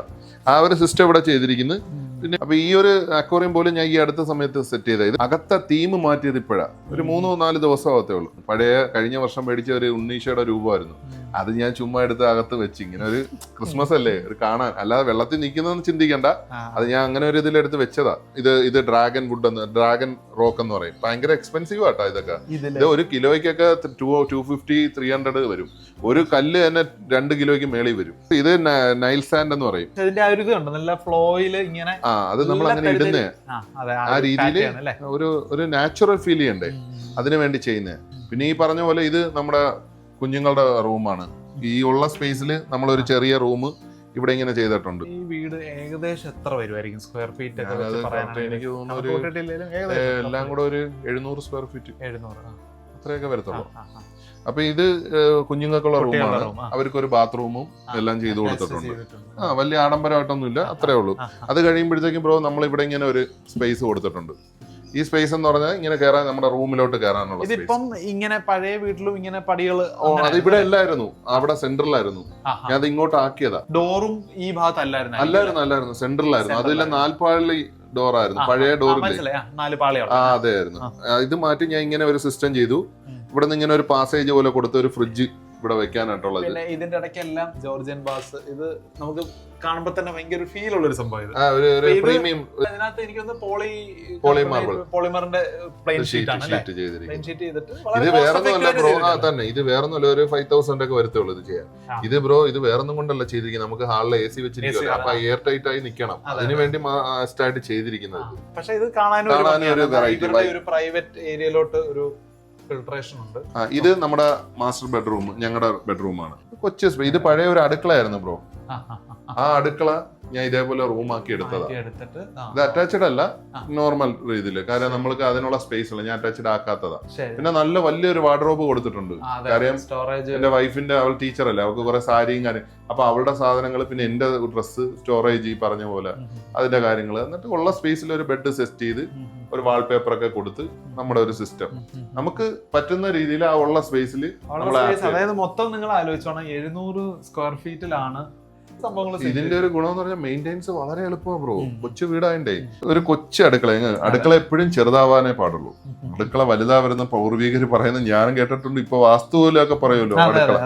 ആ ഒരു സിസ്റ്റം ഇവിടെ ചെയ്തിരിക്കുന്നത്. പിന്നെ അപ്പൊ ഈ ഒരു അക്വേറിയം പോലും ഞാൻ ഈ അടുത്ത സമയത്ത് സെറ്റ് ചെയ്ത ഇത് അകത്ത തീം മാറ്റിയത് ഇപ്പോഴാണ്. ഒരു 3-4 ദിവസം ആവത്തേ ഉള്ളൂ. പഴയ കഴിഞ്ഞ വർഷം മേടിച്ച ഒരു ഉണ്ണീഷയുടെ രൂപമായിരുന്നു. അത് ഞാൻ ചുമ്മാ എടുത്ത് അകത്ത് വെച്ച് ഇങ്ങനെ ഒരു ക്രിസ്മസ് അല്ലേ ഒരു കാണാൻ, അല്ലാതെ വെള്ളത്തിൽ നിൽക്കുന്നതെന്ന് ചിന്തിക്കണ്ട. അത് ഞാൻ അങ്ങനെ ഒരു ഇതിലെടുത്ത് വെച്ചതാ. ഇത് ഡ്രാഗൺ വുഡ് എന്ന്, ഡ്രാഗൺ റോക്ക് എന്ന് പറയും. ഭയങ്കര എക്സ്പെൻസീവ് ആട്ടോ ഇതൊക്കെ. ഇത് ഒരു കിലോയ്ക്കൊക്കെ 250-300 വരും. ഒരു കല്ല് തന്നെ 2 കിലോയ്ക്ക് മേളിൽ വരും. ഇത് നൈൽ സാൻഡ് എന്ന് പറയും. അത് നമ്മൾ അങ്ങനെ ഇടുന്നേ ആ രീതിയിൽ ഒരു നാച്ചുറൽ ഫീൽ ചെയ്യണ്ടേ, അതിനു വേണ്ടി ചെയ്യുന്നേ. പിന്നെ ഈ പറഞ്ഞ പോലെ ഇത് നമ്മുടെ കുഞ്ഞുങ്ങളുടെ റൂമാണ്. ഈ ഉള്ള സ്പേസിൽ നമ്മളൊരു ചെറിയ റൂം ഇവിടെ ഇങ്ങനെ ചെയ്തിട്ടുണ്ട്. ഈ വീട് ഏകദേശം എത്ര വരുമായിരിക്കും സ്ക്വയർ ഫീറ്റ്? എനിക്ക് തോന്നുന്നു എല്ലാം കൂടെ ഒരു 700 സ്ക്വയർ ഫീറ്റ്, 700 അത്രയൊക്കെ വരത്തുള്ളൂ. അപ്പൊ ഇത് കുഞ്ഞുങ്ങൾക്കുള്ള റൂമാണ്. അവർക്കൊരു ബാത്റൂമും എല്ലാം ചെയ്തു കൊടുത്തിട്ടുണ്ട്. വലിയ ആഡംബരമായിട്ടൊന്നും ഇല്ല, അത്രേ ഉള്ളൂ. അത് കഴിയുമ്പോഴത്തേക്കും ബ്രോ നമ്മൾ ഇവിടെ ഇങ്ങനെ ഒരു സ്പേസ് കൊടുത്തിട്ടുണ്ട്. ഈ സ്പേസ് എന്ന് പറഞ്ഞാൽ ഇങ്ങനെ കയറാൻ, നമ്മുടെ റൂമിലോട്ട് കയറാനുള്ള. ഇതിപ്പം ഇങ്ങനെ പഴയ വീട്ടിലും ഇങ്ങനെ പടികൾ അത് ഇവിടെ അല്ലായിരുന്നു, അവിടെ സെന്ററിലായിരുന്നു. ഞാൻ അത് ഇങ്ങോട്ട് ആക്കിയതാ. ഡോറും ഈ ഭാഗത്ത് അല്ലായിരുന്നു, സെന്ററിലായിരുന്നു. അതിലെ 4 പാളി ഡോറായിരുന്നു, പഴയ ഡോറില്ലേ. അതെ ആയിരുന്നു. ഇത് മാറ്റി ഞാൻ ഇങ്ങനെ ഒരു സിസ്റ്റം ചെയ്തു. ഇവിടെ നിന്ന് ഇങ്ങനെ ഒരു പാസേജ് പോലെ കൊടുത്ത ഒരു ഫ്രിഡ്ജ് ഇവിടെ വെക്കാനായിട്ടുള്ളത്. പിന്നെ ഇതിന്റെ ഇടയ്ക്കെല്ലാം ജോർജിയൻ ബാസ്. ഇത് നമുക്ക് കാണുമ്പോൾ തന്നെ ഭയങ്കര ഫീൽ ഉള്ള ഒരു സംഭവം. പ്രീമിയം. അതിനകത്ത് എനിക്കൊന്ന് പോളിമറിന്റെ പ്ലെയിൻ ഷീറ്റ് ചെയ്തിട്ട്. ഇത് വേറൊന്നുമല്ല ബ്രോ, തന്നെ ഇത് വേറൊന്നുമല്ല, ഒരു 5000 ഒക്കെ വരത്തുള്ളൂ ഇത് ചെയ്യാൻ. ഇത് ബ്രോ ഇത് വേറൊന്നും കൊണ്ടല്ല ചെയ്തിരിക്കുന്നത്. നമുക്ക് ഹാളിലെ AC വെച്ചിരിക്കുന്നത്, അപ്പൊ എയർ ടൈറ്റ് ആയി നിൽക്കണം. അതിനു വേണ്ടി സ്റ്റാർട്ട് ചെയ്തിരിക്കുന്നത്. പക്ഷെ ഇത് കാണാനും ഒരു പ്രൈവറ്റ് ഏരിയയിലോട്ട് ഒരു ഫിൽട്രേഷൻ ഉണ്ട്. ഇത് നമ്മുടെ മാസ്റ്റർ ബെഡ്റൂം, ഞങ്ങളുടെ ബെഡ്റൂമാണ്. കൊച്ചു സ്പേസ്. ഇത് പഴയ ഒരു അടുക്കളയായിരുന്നു ബ്രോ. ആ അടുക്കള ഞാൻ ഇതേപോലെ റൂമാക്കി എടുത്തതാ. ഇത് അറ്റാച്ച്ഡ് അല്ല, നോർമൽ രീതിയില്. കാരണം നമ്മൾക്ക് അതിനുള്ള സ്പേസ് ഇല്ല, ഞാൻ അറ്റാച്ച്ഡ് ആക്കാത്തതാ. പിന്നെ നല്ല വലിയൊരു വാർഡ്രോബ് കൊടുത്തിട്ടുണ്ട്. കാര്യം എന്റെ വൈഫിന്റെ, അവൾ ടീച്ചറല്ലേ, അവൾക്ക് കുറെ സാരിയും കാര്യം. അപ്പൊ അവളുടെ സാധനങ്ങൾ, പിന്നെ എന്റെ ഡ്രസ്സ്, സ്റ്റോറേജ്, ഈ പറഞ്ഞ പോലെ അതിന്റെ കാര്യങ്ങൾ. എന്നിട്ട് ഉള്ള സ്പേസിൽ ഒരു ബെഡ് സെറ്റ് ചെയ്ത് ഒരു വാൾപേപ്പർ ഒക്കെ കൊടുത്ത് നമ്മുടെ ഒരു സിസ്റ്റം നമുക്ക് പറ്റുന്ന രീതിയിൽ ആ ഉള്ള സ്പേസിൽ. അതായത് മൊത്തം നിങ്ങൾ ആലോചിച്ചോണം 700 സ്ക്വയർ ഫീറ്റിലാണ് ഇതിന്റെ ഒരു ഗുണം എന്ന് പറഞ്ഞാൽ മെയിൻറ്റെയിൻസ് വളരെ എളുപ്പമാണ് ബ്രോ. കൊച്ചു വീടായണ്ടേ. ഒരു കൊച്ചു അടുക്കള എപ്പോഴും ചെറുതാവാനേ പാടുള്ളൂ. അടുക്കള വലുതാവരുന്ന പൗർവികര് പറയുന്നത് ഞാനും കേട്ടിട്ടുണ്ട്. ഇപ്പൊ വാസ്തുവിലൊക്കെ പറയുമല്ലോ അടുക്കള.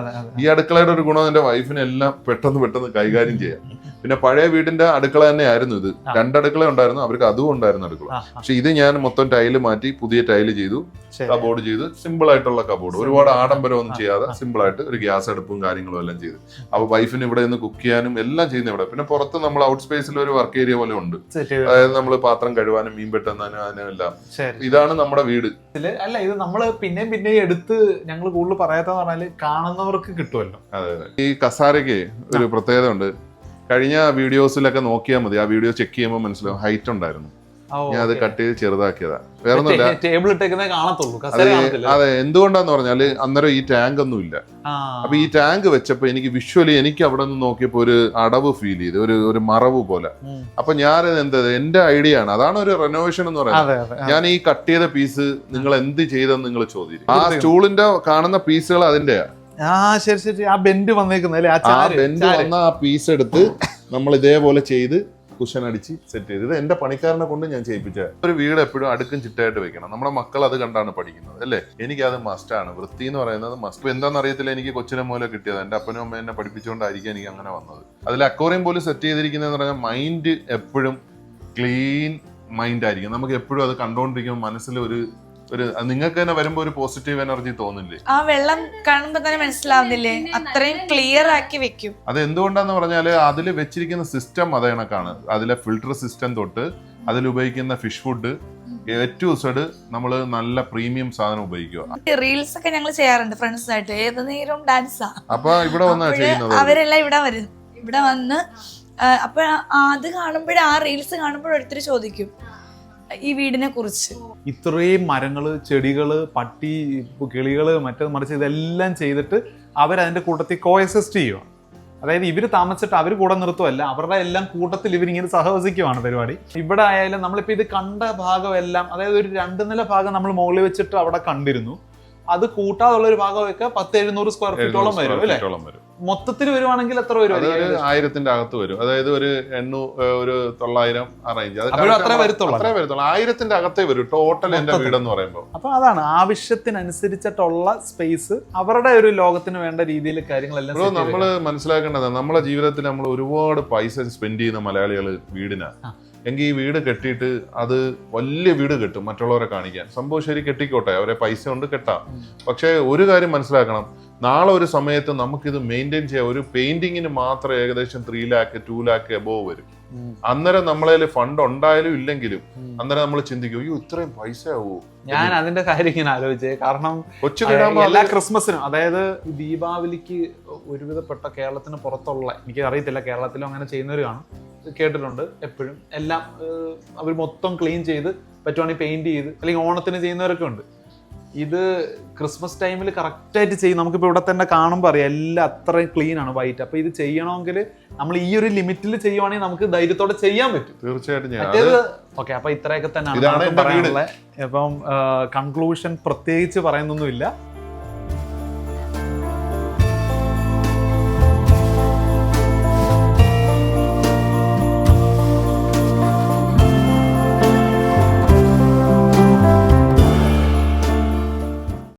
ഈ അടുക്കളയുടെ ഒരു ഗുണം എന്റെ വൈഫിന് എല്ലാം പെട്ടെന്ന് കൈകാര്യം ചെയ്യാം. പിന്നെ പഴയ വീടിന്റെ അടുക്കള തന്നെ ആയിരുന്നു ഇത്. 2 അടുക്കള ഉണ്ടായിരുന്നു, അവർക്ക് അതും ഉണ്ടായിരുന്നു അടുക്കള. പക്ഷെ ഇത് ഞാൻ മൊത്തം ടൈല് മാറ്റി പുതിയ ടൈല് ചെയ്തു, കബോർഡ് ചെയ്തു. സിമ്പിൾ ആയിട്ടുള്ള കബോർഡ്, ഒരുപാട് ആഡംബരമൊന്നും ചെയ്യാതെ സിമ്പിൾ ആയിട്ട് ഒരു ഗ്യാസ് അടുപ്പും കാര്യങ്ങളും എല്ലാം ചെയ്തു. അപ്പൊ വൈഫിന് ഇവിടെ നിന്ന് കുക്ക് ചെയ്യാനും എല്ലാം ചെയ്യുന്ന ഇവിടെ. പിന്നെ പുറത്ത് നമ്മൾ ഔട്ട് സ്പേസിൽ ഒരു വർക്ക് ഏരിയ പോലെ ഉണ്ട്. അതായത് നമ്മൾ പാത്രം കഴുകാനും മീൻ വെട്ടുന്നാനും അതിനെല്ലാം. ഇതാണ് നമ്മുടെ വീട്. അല്ല, ഇത് നമ്മള് പിന്നെ എടുത്ത് ഞങ്ങൾ കൂടുതൽ പറയാത്തെന്ന് പറഞ്ഞാല് കാണുന്നവർക്ക് കിട്ടുമല്ലോ. അതെ. ഈ കസാരയ്ക്ക് ഒരു പ്രത്യേകത ഉണ്ട്. കഴിഞ്ഞ വീഡിയോസിലൊക്കെ നോക്കിയാൽ മതി, ആ വീഡിയോ ചെക്ക് ചെയ്യുമ്പോൾ മനസ്സിലാവും ഹൈറ്റ് ഉണ്ടായിരുന്നു. ഞാൻ അത് കട്ട് ചെയ്ത് ചെറുതാക്കിയതാ. വേറെ ഒന്നുമില്ല, ടേബിൾ ഇട്ടേക്കുന്നേ കാണത്തുള്ളൂ, അതെ. എന്തുകൊണ്ടാന്ന് പറഞ്ഞാല് അന്നേരം ഈ ടാങ്ക് ഒന്നും ഇല്ല. അപ്പൊ ഈ ടാങ്ക് വെച്ചപ്പോ എനിക്ക് വിഷ്വലി എനിക്ക് അവിടെ നിന്ന് നോക്കിയപ്പോ ഒരു അടവ് ഫീൽ ചെയ്ത്, ഒരു മറവ് പോലെ. അപ്പൊ ഞാൻ എന്റെ ഐഡിയ ആണ്, അതാണ് ഒരു റെനോവേഷൻ എന്ന് പറയുന്നത്. ഞാൻ ഈ കട്ട് ചെയ്ത പീസ് നിങ്ങൾ എന്ത് ചെയ്തെന്ന് നിങ്ങൾ ചോദിക്കും. ആ സ്റ്റൂളിന്റെ കാണുന്ന പീസുകൾ അതിന്റെയാ. ശരി ശരി. ആ ബെൻഡ് വന്നേക്കുന്നല്ലേ, ആ ബെൻഡ് വന്ന ആ പീസ് എടുത്ത് നമ്മൾ ഇതേപോലെ ചെയ്ത് കുഷൻ അടിച്ച് സെറ്റ് ചെയ്ത്. ഇത് എന്റെ പണിക്കാരനെ കൊണ്ട് ഞാൻ ചെയ്യിപ്പിച്ച ഒരു വീട് എപ്പോഴും അടുക്കും ചിട്ടായിട്ട് വെക്കണം. നമ്മുടെ മക്കൾ അത് കണ്ടാണ് പഠിക്കുന്നത് അല്ലേ. എനിക്കത് മസ്റ്റാണ്. വൃത്തി എന്ന് പറയുന്നത് മസ്റ്റ്. എന്താണെന്ന് അറിയത്തില്ല, എനിക്ക് കൊച്ചിനെ മൂലം കിട്ടിയത്. എന്റെ അപ്പനും അമ്മ എന്നെ പഠിപ്പിച്ചുകൊണ്ടായിരിക്കും എനിക്ക് അങ്ങനെ വന്നത്. അതിൽ അക്വേറിയം പോലും സെറ്റ് ചെയ്തിരിക്കുന്നതെന്ന് പറഞ്ഞാൽ മൈൻഡ് എപ്പോഴും ക്ലീൻ മൈൻഡ് ആയിരിക്കും. നമുക്ക് എപ്പോഴും അത് കണ്ടുകൊണ്ടിരിക്കുമ്പോൾ മനസ്സിൽ ഒരു നിങ്ങൾക്ക് തന്നെ വരുമ്പോ ഒരു പോസിറ്റീവ് എനർജി തോന്നില്ലേ? ആ വെള്ളം കാണുമ്പോ തന്നെ മനസ്സിലാവുന്നില്ലേ, അത്രയും ക്ലിയർ ആക്കി വെക്കും. അത് എന്തുകൊണ്ടാന്ന് പറഞ്ഞാല് അതിൽ വെച്ചിരിക്കുന്ന സിസ്റ്റം അതേ കണക്കാണ്. അതിലെ ഫിൽട്ടർ സിസ്റ്റം തൊട്ട് അതിൽ ഉപയോഗിക്കുന്ന ഫിഷ് ഫുഡ് ഏറ്റവും സൈഡ് നമ്മൾ നല്ല പ്രീമിയം സാധനം ഉപയോഗിക്കുക. റീൽസ് ഒക്കെ ഞങ്ങൾ ചെയ്യാറുണ്ട് ഫ്രണ്ട്സ് ആയിട്ട്, ഏത് നേരവും ഡാൻസാ. അപ്പൊ ഇവിടെ വന്നാ ചെയ്യുന്നത്. അവരെല്ലാം ഇവിടെ വന്ന് അപ്പൊ അത് കാണുമ്പോഴേ, ആ റീൽസ് കോരുത്തർ ചോദിക്കും ഈ വീടിനെ കുറിച്ച്. ഇത്രയും മരങ്ങള്, ചെടികള്, പട്ടി, കിളികള്, മറ്റേത് മറിച്ച് ഇതെല്ലാം ചെയ്തിട്ട് അവരതിന്റെ കൂട്ടത്തിൽ കോഎക്സിസ്റ്റ് ചെയ്യുക. അതായത് ഇവര് താമസിച്ചിട്ട് അവർ കൂടെ നിർത്തുമല്ല, അവരുടെ എല്ലാം കൂട്ടത്തിൽ ഇവരിങ്ങനെ സഹവസിക്കുവാണ് പരിപാടി. ഇവിടെ ആയാലും നമ്മളിപ്പോ ഇത് കണ്ട ഭാഗം എല്ലാം, അതായത് ഒരു 2 നില ഭാഗം നമ്മൾ മുകളിൽ വെച്ചിട്ട് അവിടെ കണ്ടിരുന്നു. അത് കൂട്ടാതുള്ള ഒരു ഭാഗമൊക്കെ 1000-700 സ്ക്വയർ ഫീറ്റോളം വരും അല്ലെ. മൊത്തത്തിൽ വരുവാണെങ്കിൽ എത്ര വരും? 1000-ന്റെ അകത്ത് വരും. അതായത് ഒരു 900 ആ റേഞ്ച്. അത്രേ വരത്തുള്ളൂ. 1000-ന്റെ അകത്തേ വരും ടോട്ടൽ എന്റെ വീടെന്ന് പറയുമ്പോൾ. അപ്പൊ അതാണ് ആവശ്യത്തിനനുസരിച്ചിട്ടുള്ള സ്പേസ്, അവരുടെ ഒരു ലോകത്തിന് വേണ്ട രീതിയിൽ കാര്യങ്ങളെല്ലാം. നമ്മള് മനസ്സിലാക്കേണ്ടത്, നമ്മളെ ജീവിതത്തിൽ നമ്മൾ ഒരുപാട് പൈസ സ്പെൻഡ് ചെയ്യുന്ന മലയാളികൾ വീടിനാ. എങ്കിൽ ഈ വീട് കെട്ടിയിട്ട് അത് വലിയ വീട് കെട്ടും മറ്റുള്ളവരെ കാണിക്കാൻ. സംഭവം ശരി, കെട്ടിക്കോട്ടെ, അവരെ പൈസ കൊണ്ട് കെട്ടാം. പക്ഷെ ഒരു കാര്യം മനസ്സിലാക്കണം, നാളെ ഒരു സമയത്ത് നമുക്കിത് മെയിൻറ്റെയിൻ ചെയ്യാം. ഒരു പെയിന്റിങ്ങിന് മാത്രം ഏകദേശം 3 lakh 2 lakh എബോവ് വരും. അന്നേരം നമ്മളതിൽ ഫണ്ട് ഉണ്ടായാലും ഇല്ലെങ്കിലും അന്നേരം നമ്മൾ ചിന്തിക്കും, അയ്യോ ഇത്രയും പൈസ ആവോ. ഞാൻ അതിന്റെ കാര്യം ഇങ്ങനെ ആലോചിച്ചേ. കാരണം എല്ലാ ക്രിസ്മസിനും, അതായത് ദീപാവലിക്ക് ഒരുവിധപ്പെട്ട കേരളത്തിന് പുറത്തുള്ള, എനിക്ക് അറിയത്തില്ല കേരളത്തിലും അങ്ങനെ ചെയ്യുന്നവർ കാണും, കേട്ടിട്ടുണ്ട്. എപ്പോഴും എല്ലാം അവർ മൊത്തം ക്ലീൻ ചെയ്ത്, പറ്റുവാണെങ്കിൽ പെയിന്റ് ചെയ്ത്, അല്ലെങ്കിൽ ഓണത്തിന് ചെയ്യുന്നവരൊക്കെ ഉണ്ട്. ഇത് ക്രിസ്മസ് ടൈമിൽ കറക്റ്റായിട്ട് ചെയ്യും. നമുക്കിപ്പോൾ ഇവിടെ തന്നെ കാണുമ്പോൾ അറിയാം, എല്ലാം അത്രയും ക്ലീൻ ആണ്, വൈറ്റ്. അപ്പൊ ഇത് ചെയ്യണമെങ്കിൽ നമ്മൾ ഈ ഒരു ലിമിറ്റിൽ ചെയ്യുവാണെങ്കിൽ നമുക്ക് ധൈര്യത്തോടെ ചെയ്യാൻ പറ്റും. തീർച്ചയായിട്ടും. ഓക്കെ, അപ്പൊ ഇത്രയൊക്കെ തന്നെയാണ് പറയാനുള്ളത്. ഇപ്പം കൺക്ലൂഷൻ പ്രത്യേകിച്ച് പറയുന്നൊന്നുമില്ല.